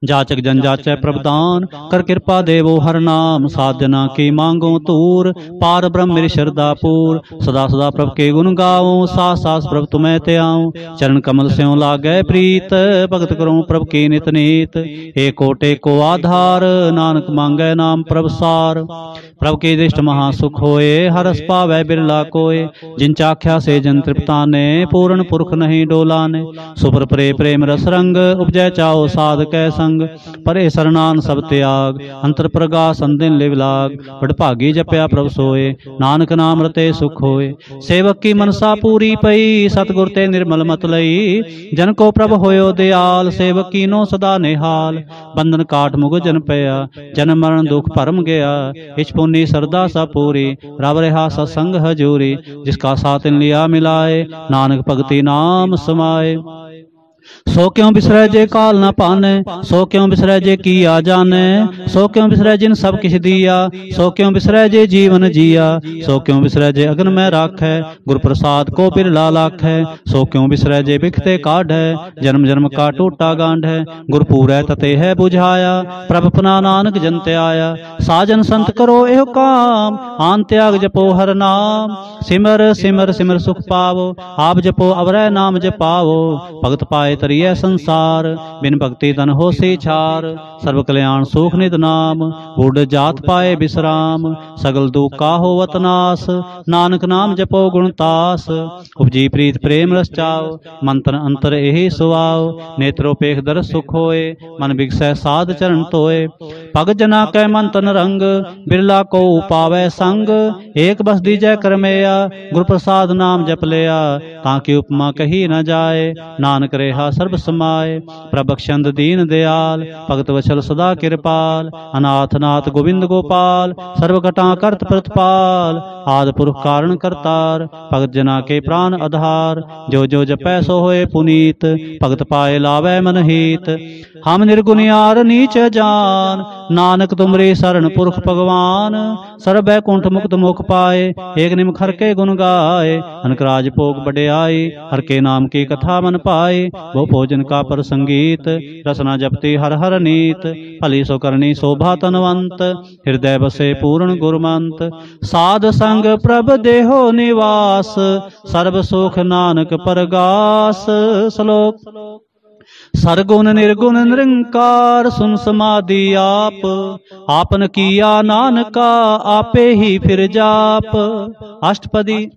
जाचक जन जाचै प्रभदान, कर कृपा देवो हर नाम। साधना की मांगो तूर, पार ब्रह्म मेरी श्रद्धा पूर। सदा सदा प्रभ के गुण गाओ, सास सास प्रभ तुम्हें ते आऊं। चरण कमल स्यों लागै प्रीत, भगत करो प्रभ की नित नीत। एको टेको आधार, नानक मांगै नाम प्रभ सार। प्रभ की दृष्ट महासुख होए, हरस पावै बिरला कोय। जिन चाख्या से जन तृप्ताने, पूर्ण पुरख नहीं डोलाने। सुपर प्रे प्रेम रस रंग, उपजै चाओ साध कै संग। परे सरनान सब त्याग, अंतर प्रगास अंदिन लिव लाग। बड़भागी जपया प्रभ सोए, नानक नाम रते सुख होए। सेवक की मनसा पूरी पई, सतगुर ते निर्मल मत लई। जन को प्रभ होयो दयाल, सेवक कीनो सदा निहाल। बंधन काट मुग जन पया, जन्म मरण दुख परम गया। इच पुन्नी सरदा सा पूरी, रब रहा सत्संग हजूरी। जिसका साथ इन लिया मिलाए, नानक भगति नाम समाए। सो क्यों बिसरै जे काल न पाने, सो क्यों बिसरै जे किया जाने। सो क्यों बिसरै जिन सब किछ दिया, सो क्यों बिसरै जे जीवन जिया। सो क्यों बिसरै जे अगन में राखै, गुर प्रसाद को बिरला लाखै। सो क्यों बिसरै जे बिखते काढ़ै, जन्म जन्म का टूटा गांढ है। गुर पूरै तते है बुझाया, प्रभ अपना नानक जन ते आया। साजन संत करो एहो काम, आन त्याग जपो हर नाम। सिमर सिमर सिमर सुख पावो, आप जपो अवरै नाम जपावो। भगत पाए तरिय संसार, बिन भक्ति तन होसी छार। सर्व कल्याण सुख नित नाम, बूढ़ जात पाए विश्राम। सगल दुख का होवत नास, नानक नाम जपो गुणतास। उपजी प्रीत प्रेम रस चाओ, मंत्र अंतर यही सुआओ। नेत्रोपेख दर सुख होए, मन बिगसै साध चरण तोए। भगत जना कै मन तन रंग, बिरला को पावै संग। एक बस दीजै करमैया, गुरु प्रसाद नाम जप लिया। ताकि उपमा कही न जाए, नानक रेहा सर्ब समाए। प्रभक्षंद दीन दयाल, भगत वचल सदा कृपाल। अनाथ नाथ गोविंद गोपाल, सर्व घटा करत प्रतिपाल। आदि पुरुष कारण करतार, भगत जना के प्राण आधार। जो जो जपै सो होए पुनीत, भगत पाए लावै मन हीत। हम निर्गुण यार नीच जान, नानक तुमरे शरण पुरख भगवान। सर्व बैकुंठ मुक्त मुख पाए, एक निमख हर के गुण गाए। अनकराज भोग बड़याई, हर के नाम की कथा मन पाए। वो भोजन का पर संगीत, रसना जपती हर हर नीत। भली सो करनी शोभा तनवंत, हृदय बसे पूर्ण गुरमंत। साध संग प्रभ देहो निवास, सर्व सुख नानक परगास। श्लोक। सरगुण निर्गुण निरंकार, सुन समाधि आप। आपन किया नानका, आपे ही फिर जाप। अष्टपदी।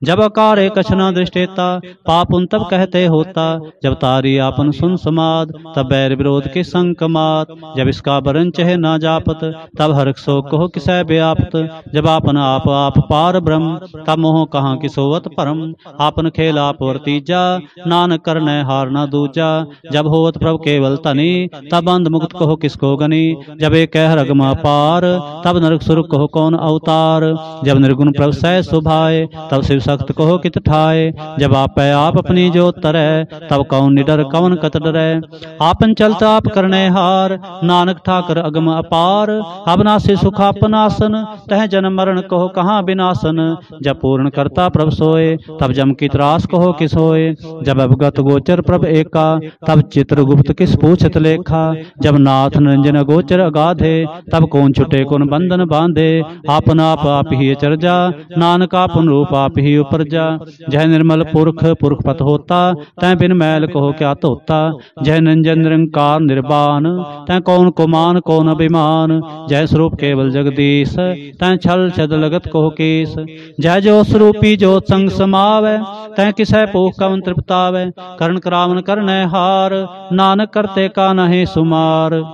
जब अकारे कछना दृष्टेता, पाप उन तब कहते होता। जब तारी आपन सुन समाद, तब बैर विरोध के संकमात। जब इसका बरन चहे ना जापत, तब हर्ष शोक कहो किसै व्याप्त। जब आपन आप पार ब्रह्म, तब मोह कहाँ कि सोवत परम। आपन खेल आप वर्तीजा, नानक करने हार ना दूजा। जब होवत प्रभु केवल तनी, तब अंध मुक्त कहो किसको गनी। जब एक कह रगमा पार, तब नरक सुरक कहो कौन अवतार। जब निर्गुण प्रभु सह सुभाए, तब शिव सख्त कहो कित ठाए। जब आप अपनी जोत तरै, तब कौन निडर कौन कत डरै। आपन चलत आप करने हार, नानक ठाकर अगम अपार। अबनासी सुख आपनासन, तह जन्म मरण कहो कहाँ विनाशन। जब पूर्ण करता प्रभु सोए, तब जम की त्रास कहो किस होए। जब अवगत गोचर प्रभु एका, तब चित्रगुप्त किस पूछत लेखा। जब नाथ निरंजन गोचर अगाधे, तब कौन छुटे कौन बंधन बांधे। आपन आप ही चरजा, नानक आपन रूप आप ही उपरजा। जय निर्मल पुरख पुरख पत होता, तै बिन मैल कहो क्या तोता। जय निरंजन निरंकार निर्वाण, तै कौन कुमान कौन अभिमान। जय स्वरूप केवल जगदीश, तै छल छद लगत कहो केस। जय जो स्वरूपी ज्योत संग समावै, तै किसै पोख कवन तृप्तावै। करण करावन करनै हार, नानक करते का नहे सुमार।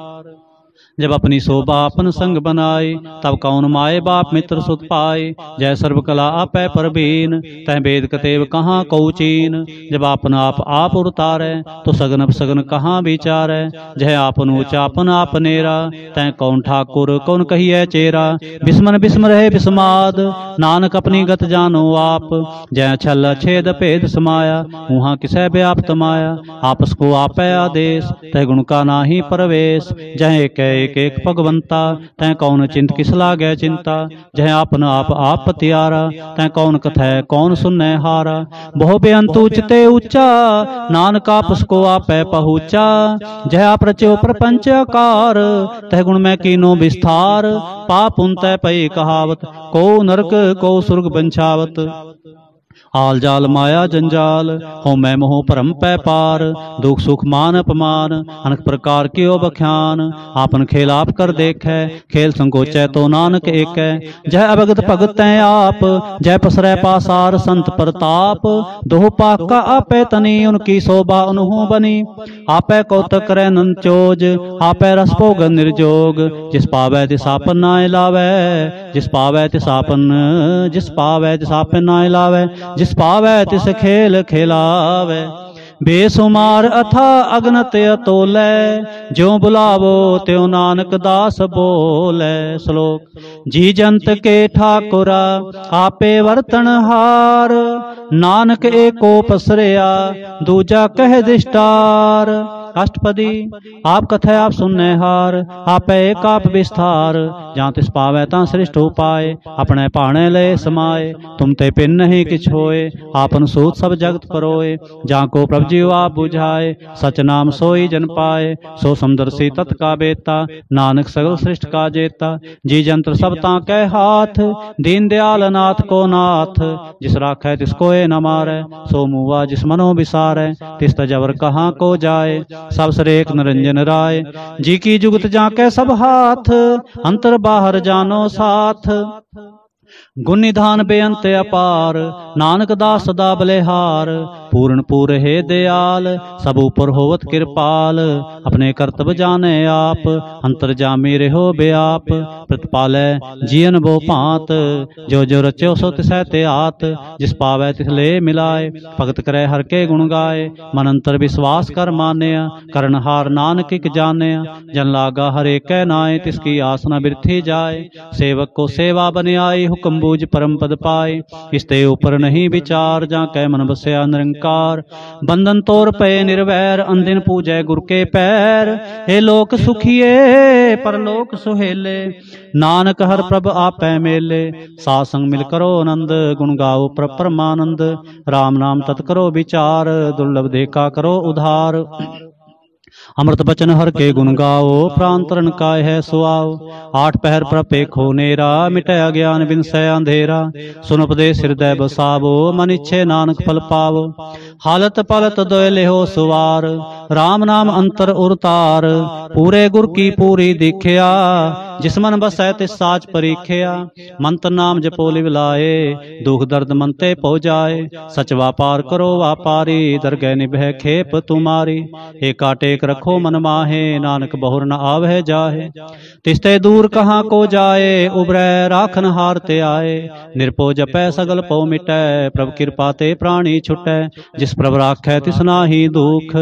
जब अपनी शोभा अपन संग बनाए, तब कौन माए बाप मित्र सुत पाए। जय सर्व कला आपै परवीन, तह वेद कतेव कहाँ कौचीन। जब आपन आप उतारै, तो सगन अपसगन कहाँ विचारै। जय आपन ऊंचा अपन आप नेरा, तह कौन ठाकुर कौन कहिए चेरा। बिस्मन बिस्म रहे बिस्माद, नानक अपनी गत जानो आप। जय छल छेद भेद समाया, वहाँ किसै व्याप्त माया। आपस को आपै आदेश, तह गुण का नाही परवेश। जय एक एक भगवंता, तै कौन चिंत किस लागे चिंता। जय आपन आप पतियारा, तै कौन कथै कौन सुनै हारा। बहु बेअंत उचते ऊंचा, नानक आपस को आपै पहुँचा। जय आप रच्यो प्रपंच आकार, तह गुण में कीनो विस्तार। पाप उन तै पई कहावत, को नरक को सुर्ग बंछावत। आल जाल माया जंजाल, हो मैं मोह परम पै पार। दुख सुख मान अपमान, अनेक प्रकार की बख्यान। आपन खेल आप कर देखे, खेल संकोचै तो नानक एक। जय अभगत भगत तै आप, जय पसरै पासार संत प्रताप। दोह पाका आपै तनी, उनकी शोभा उन्हू बनी। आपै कौतक करे नंचोज, आपै रस भोग निर्जोग। जिस पावै तिस आपन नाय लावै, जिस पावै तिस आपन नाय लावै। जिस पावै तिस खेल खिलावै। बेसुमार अथा अगनत अतोलै, ज्यों बुलावो त्यों नानक दास बोलै। श्लोक। जी जंत के ठाकुरा, आपे वर्तन हार। नानक एको पसरया, दूजा कह दिष्टार। अष्टपदी। आप कथय आप सुनने हार, आप एक आप विस्तार। जहाँ तिस पावै ता श्रेष्ठ उपाय, अपने पाणे ले समाए। तुम ते पिन नहीं किछ होए, आपन सूत सब जगत परोए। जहाँ को प्रभु जीव आप बुझाए, सच नाम सोई जन पाए। सो समदर्शी तत् का बेता, नानक सगल सृष्ट का जेता। जी जंत्र सब ताकै हाथ, दीन दयाल नाथ को नाथ। जिस राखै तिसको ए न मारै, सो मुआ जिस मनो विसारै। तिस तजवर कहाँ को जाए, सब सरेक निरंजन राय। जी की जुगत जाके सब हाथ, अंतर बाहर जानो साथ। गुण निधान बेअंत अपार, नानक दास सदा बलिहार। पूर्ण पूर हे दयाल, सब ऊपर होवत कृपाल। अपने कर्तव्य जाने आप, अंतर जामी रहो बेआप। प्रतिपालै जियन बो भांत, जो जो रच्यो सो तिसै ते आत। जिस पावै तिस ले मिलाए, भगत करे हर के गुण गाए। मन अंतर विश्वास कर मानया, करनहार नानक इक जानया। जन लागा हर एक नाय, तिसकी आस न बिरथी जाए। सेवक को सेवा बनियाई, हुक्म बूझ परम पद पाए। इसते ऊपर नहीं विचार, जा कै मन बसया निरंकार। बंधन तोर पे निर्वैर, अंदिन पूजै गुर के पैर। हे लोक सुखिए परलोक सुहेले, नानक हर प्रभ आपै मेले। साथ संग मिल करो आनंद, गुण गाओ परमानंद। राम नाम तत् करो विचार, दुर्लभ देखा करो उधार। अमृत बचन हर के गुण गाओ, प्राण तरण काय है सुआओ। आठ पहर प्रप एक हो नेरा, मिटै अज्ञान बिनसै अंधेरा। सुन उपदेश हृदय बसावो, मन इच्छे नानक फल पावो। हालत पलत दोय लेहो सुवार, राम नाम अंतर उरतार। पूरे गुर की पूरी दीख्या, जिस मन बसै तिस साच परीख्या। मंत्र नाम जपो लिव लाए, दुख दर्द मन ते पौ जाए। सच व्यापार करो व्यापारी, दरगह निभै खेप तुम्हारी। एका टेक रखो मन माहे, नानक बहुर न आवह जाहे। तिस्ते दूर कहाँ को जाए, उबरै राखन हार ते आए। निरपो जपै सगल पौ मिटै, प्रभ कृपा ते प्राणी छुटै। जिस प्रभ राखै तिस नाहि दुख,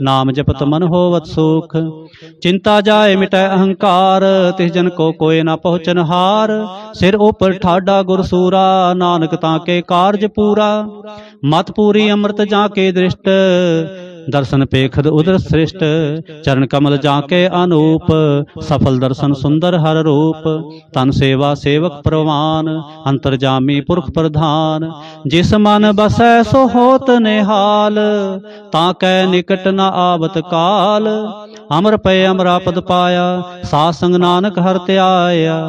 नाम जपत मन होवत सुख। चिंता जाए मिटै अहंकार, तिस जन को कोय न पहुँचन हार। सिर ऊपर ठाडा गुरसूरा, नानक ताके कारज पूरा। मत पूरी अमृत जाके दृष्ट, दर्शन पेखद उदर श्रेष्ठ। चरण कमल जाके अनूप, सफल दर्शन सुंदर हर रूप। तन सेवा सेवक प्रवान, अंतर जामी पुरख प्रधान। जिस मन बसै सो होत निहाल, ताकै निकट न आवत काल। अमर पे अमरा पद पाया, साथ संग नानक हर त्याया।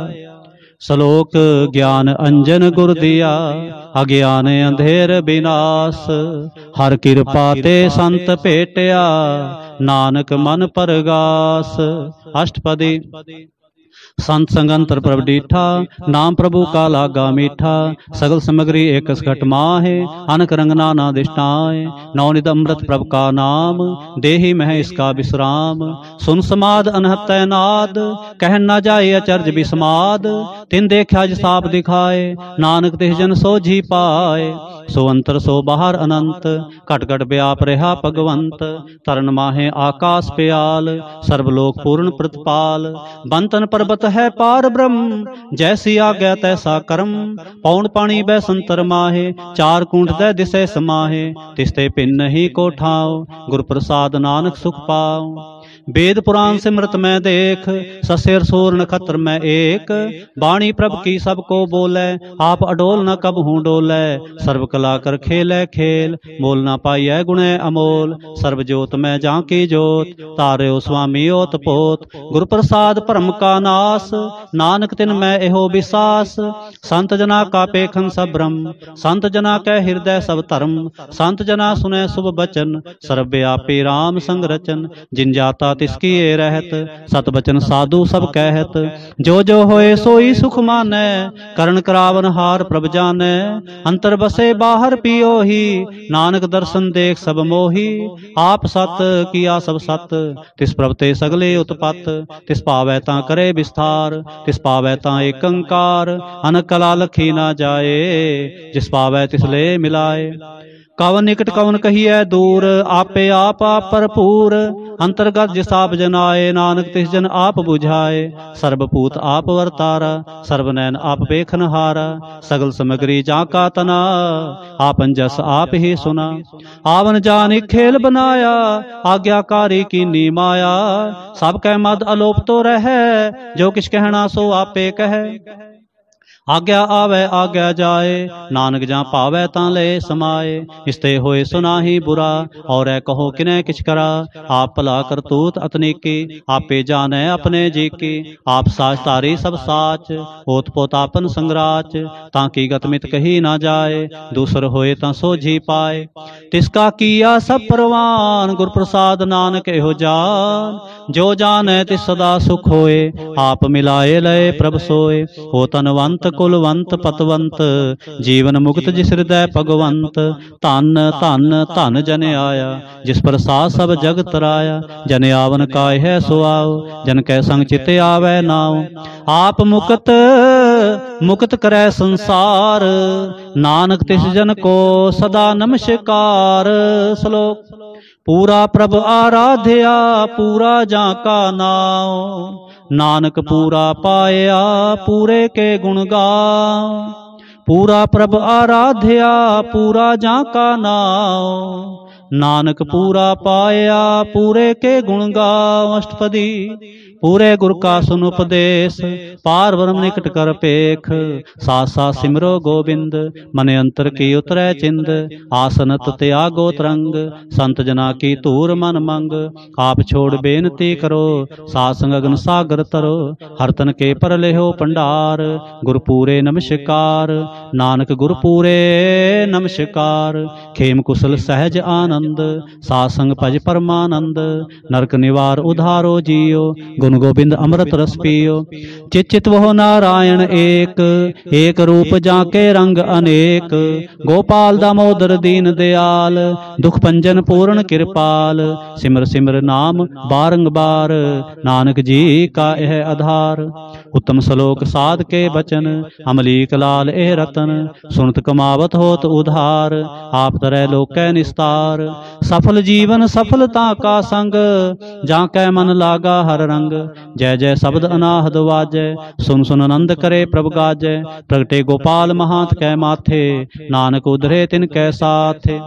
श्लोक ज्ञान अंजन गुर दिया, अज्ञान अंधेर विनाश। हर कृपा ते संत भेटया, नानक मन परगास। अष्टपदी। संत संग अंतर प्रभ डीठा, नाम प्रभु का लागा मीठा। सगल सामग्री एक घट माहे, अनक रंग नाना दिष्टाएं। नवनिध अमृत प्रभ का नाम, देहि मह इसका विश्राम। सुन समाद अनहत्य नाद, कह न जाए अचर्ज विस्माद। तिन देखा साप दिखाए, नानक तिस जन सोझी पाए। सो अंतर सो बाहर अनंत, घट घट व्याप रहा भगवंत। तरन माहे आकाश प्याल, सर्वलोक पूर्ण प्रतिपाल। बंतन पर्वत है पार ब्रह्म, जैसी आज्ञा तैसा कर्म। पौन पानी बै संतर माहे, चार कूंठ दै दिसे समाहे। तिस्ते पिन नहीं को ठाओ, गुर प्रसाद नानक सुख पाओ। वेद पुराण सिमरत में देख, ससेर सोर नखत्र में एक। वाणी प्रभ की सबको बोले, आप अडोल न कब हूँ डोले। सर्व कला कर खेलै खेल, मोल न पाइयै गुणे अमोल। सर्व जोत में जाकी जोत, तार्यो स्वामी ओत पोत। गुर प्रसाद परम का नास, नानक तिन में एहो विसास। संत जना का पेखन सब ब्रह्म, संत जना कै हृदय सब धर्म। संत जना सुने शुभ बचन, सर्वव्यापी राम संग रचन। जिन जाता तिसकी ये रहत, सत बचन साधु सब कहत। जो जो होए सोई सुख मानै, करण करावन हार प्रभ जानै। अंतर बसे बाहर पियो ही, नानक दर्शन देख सब मोही। आप सत किया सब सत, तिस प्रभ ते सगले उत्पत। तिस पावै तां करे विस्तार, तिस पावै तां एक अंकार। अनक कला लखी ना जाए, जिस पावै तिस ले मिलाए। कवन निकट कवन कहिए दूर, आपे आप भरपूर। अंतर्गत जिस आप जनाए, नानक तिस जन आप बुझाए। सर्वभूत आप वर्तारा, सर्वनैन आप पेखन हारा। सगल सामग्री जाका तना, आपन जस आप ही सुना। आवन जानी खेल बनाया, आज्ञाकारी की नी माया। सब कह मद अलोप तो रहे, जो किछ कहना सो आपे कहे। आज्ञा आवे आज्ञा जाए, नानक जा पावै तां ले समाए। इसते होए सुनाही बुरा, और कहो किने किछ करा। आप भला करतूत अतनीकी, आपे जाने अपने जी की। आप साच तारी सब साच, ओत पोत आपन संगराच। ताकि गतमित कही ना जाए, दूसर होए तां सोझी पाए। तिसका किया सब परवान, गुर प्रसाद नानक एहो जान। जो जाने तिस सदा सुख होए, आप मिलाए लय प्रभ सोए। हो तनवंत कुलवंत पतवंत, जीवन मुक्त जिस हृदय भगवंत। धन धन धन जन आया, जिस प्रसाद सब जग तराया। जन आवन काय है सो आओ, जन कै संग चित आवे नाओ। आप मुक्त मुक्त करे संसार, नानक तिस जन को सदा नमस्कार। श्लोक। पूरा प्रभ आराध्या, पूरा जाका नाओ। नानक पूरा पाया, पूरे के गुण गाओ। पूरा प्रभ आराध्या, पूरा जाका नाओ। नानक पूरा पाया, पूरे के गुण गाओ। अष्टपदी। पूरे गुर का सुन उपदेश, पार ब्रह्म निकट कर पेख। साथ साथ सिमरो गोबिंद, मन अंतर की उतरै चिंद। आसनत त्यागो तरंग, संत जना की तूर मन मंग। आप छोड़ बेनती करो, सात संग अगन सागर तरो। हर तन के पर लेहो भंडार, गुर पूरे नमस्कार। नानक गुर पूरे नमस्कार। खेम कुशल सहज आनंद, सात संग भज परमानंद। नरक निवार उधारो जियो, गुण गोबिंद अमृत रस पियो। चित चित वह नारायण एक, एक रूप जाके रंग अनेक। गोपाल दामोदर दीन दयाल, दुख पंजन पूर्ण कृपाल। सिमर सिमर नाम बारंबार, नानक जी का यह आधार। उत्तम श्लोक साध के बचन, अमलीक लाल एह रतन। सुनत कमावत होत उधार, आप तरह लोकै निस्तार। सफल जीवन सफलता का संग, जाकै मन लागा हर रंग। जय जय शब्द अनाहद वाजै, सुन सुन आनंद करे प्रभ गाजै। प्रगटे गोपाल महांत कै माथे, नानक उधरे तिन कै साथे।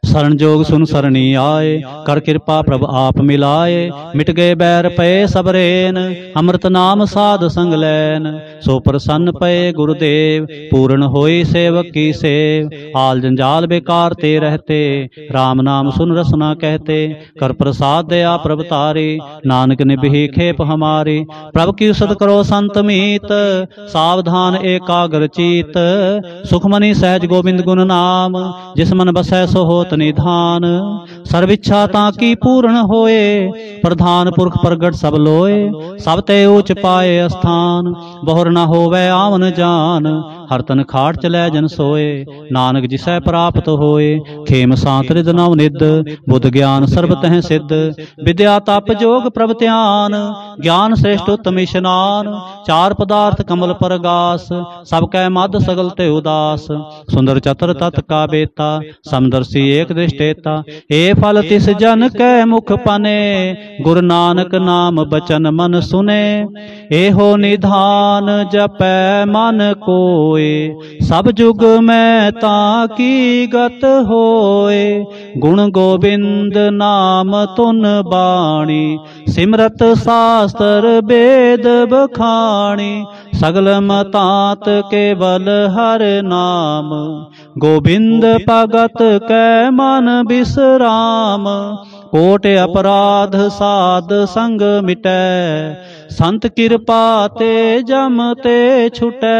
शरण जोग सुन सरणी आए, कर कृपा प्रभ आप मिलाए। मिट गए बैर पए सब रेन, अमृत नाम साध संग लैन। सो प्रसन्न पए गुरुदेव, पूर्ण होई सेवक की सेव। आल जंजाल बेकार ते रहते, राम नाम सुन रसना कहते। कर प्रसाद दया प्रभ तारी, नानक निभि खेप हमारी। प्रभ की सद करो संत मीत, सावधान एकाग्र चीत। सुखमणि सहज गोविंद गुण नाम, जिस मन बसै सो होत निधान। सर्व इच्छा ताकी पूर्ण होए, प्रधान पुरख प्रगट सब लोए। सब ते ऊंच पाए स्थान, बहुर न होवे आवन जान। हर तन खाट चलै जन सोए, नानक जिसै प्राप्त होए। खेम सांत रिद नव निद, बुद्ध ज्ञान सर्ब तह सिद्ध। विद्या तप जोग प्रभ ध्यान, ज्ञान श्रेष्ठ उत्तम स्नान। चार पदार्थ कमल पर गास, सब कै मद सगल ते उदास। सुंदर चतर तत् का बेता, समदर्शी एक दृष्टेता। ए फल तिस जन कै मुख पने, गुरु नानक नाम बचन मन सुने। एहो निधान जपै मन कोय, सब जुग में ताकी गत होए। गुण गोबिंद नाम तुन बाणी, सिमरत शास्त्र वेद बखाणी। सगल मतात केवल हर नाम, गोबिंद भगत कै मन विश्राम। कोट अपराध साध संग मिटै, संत कृपा ते जम ते छुटै।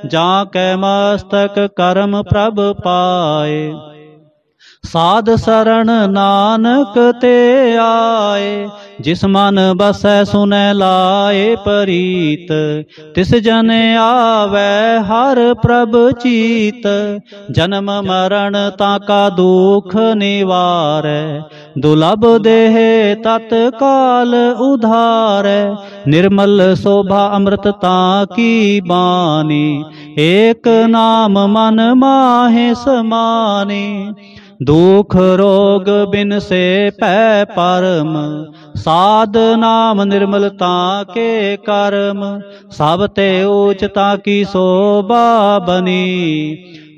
जाकै मस्तक कर्म प्रभ पाए, साध शरण नानक ते आए। जिस मन बसै सुनै लाए परीत, तिस जन आवे हर प्रभ चीत। जन्म मरण ताका दुख निवारै, दुलभ देह तत्काल उधारै। निर्मल शोभा अमृतता की बानी, एक नाम मन माहे समानी। दुख रोग बिन से पै परम, साध नाम निर्मलता के कर्म। सब ते ऊंचता की शोभा बनी,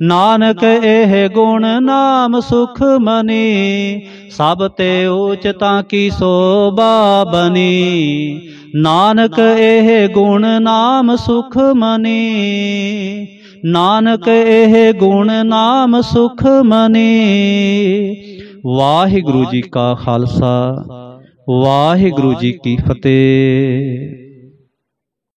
नानक एह गुण नाम सुख मनी। सब ते ऊंचता की शोभा बनी, नानक एह गुण नाम सुख मनी। नानक एह गुण नाम सुख मनी। वाहिगुरु जी का खालसा, वाहिगुरु जी की फतेह।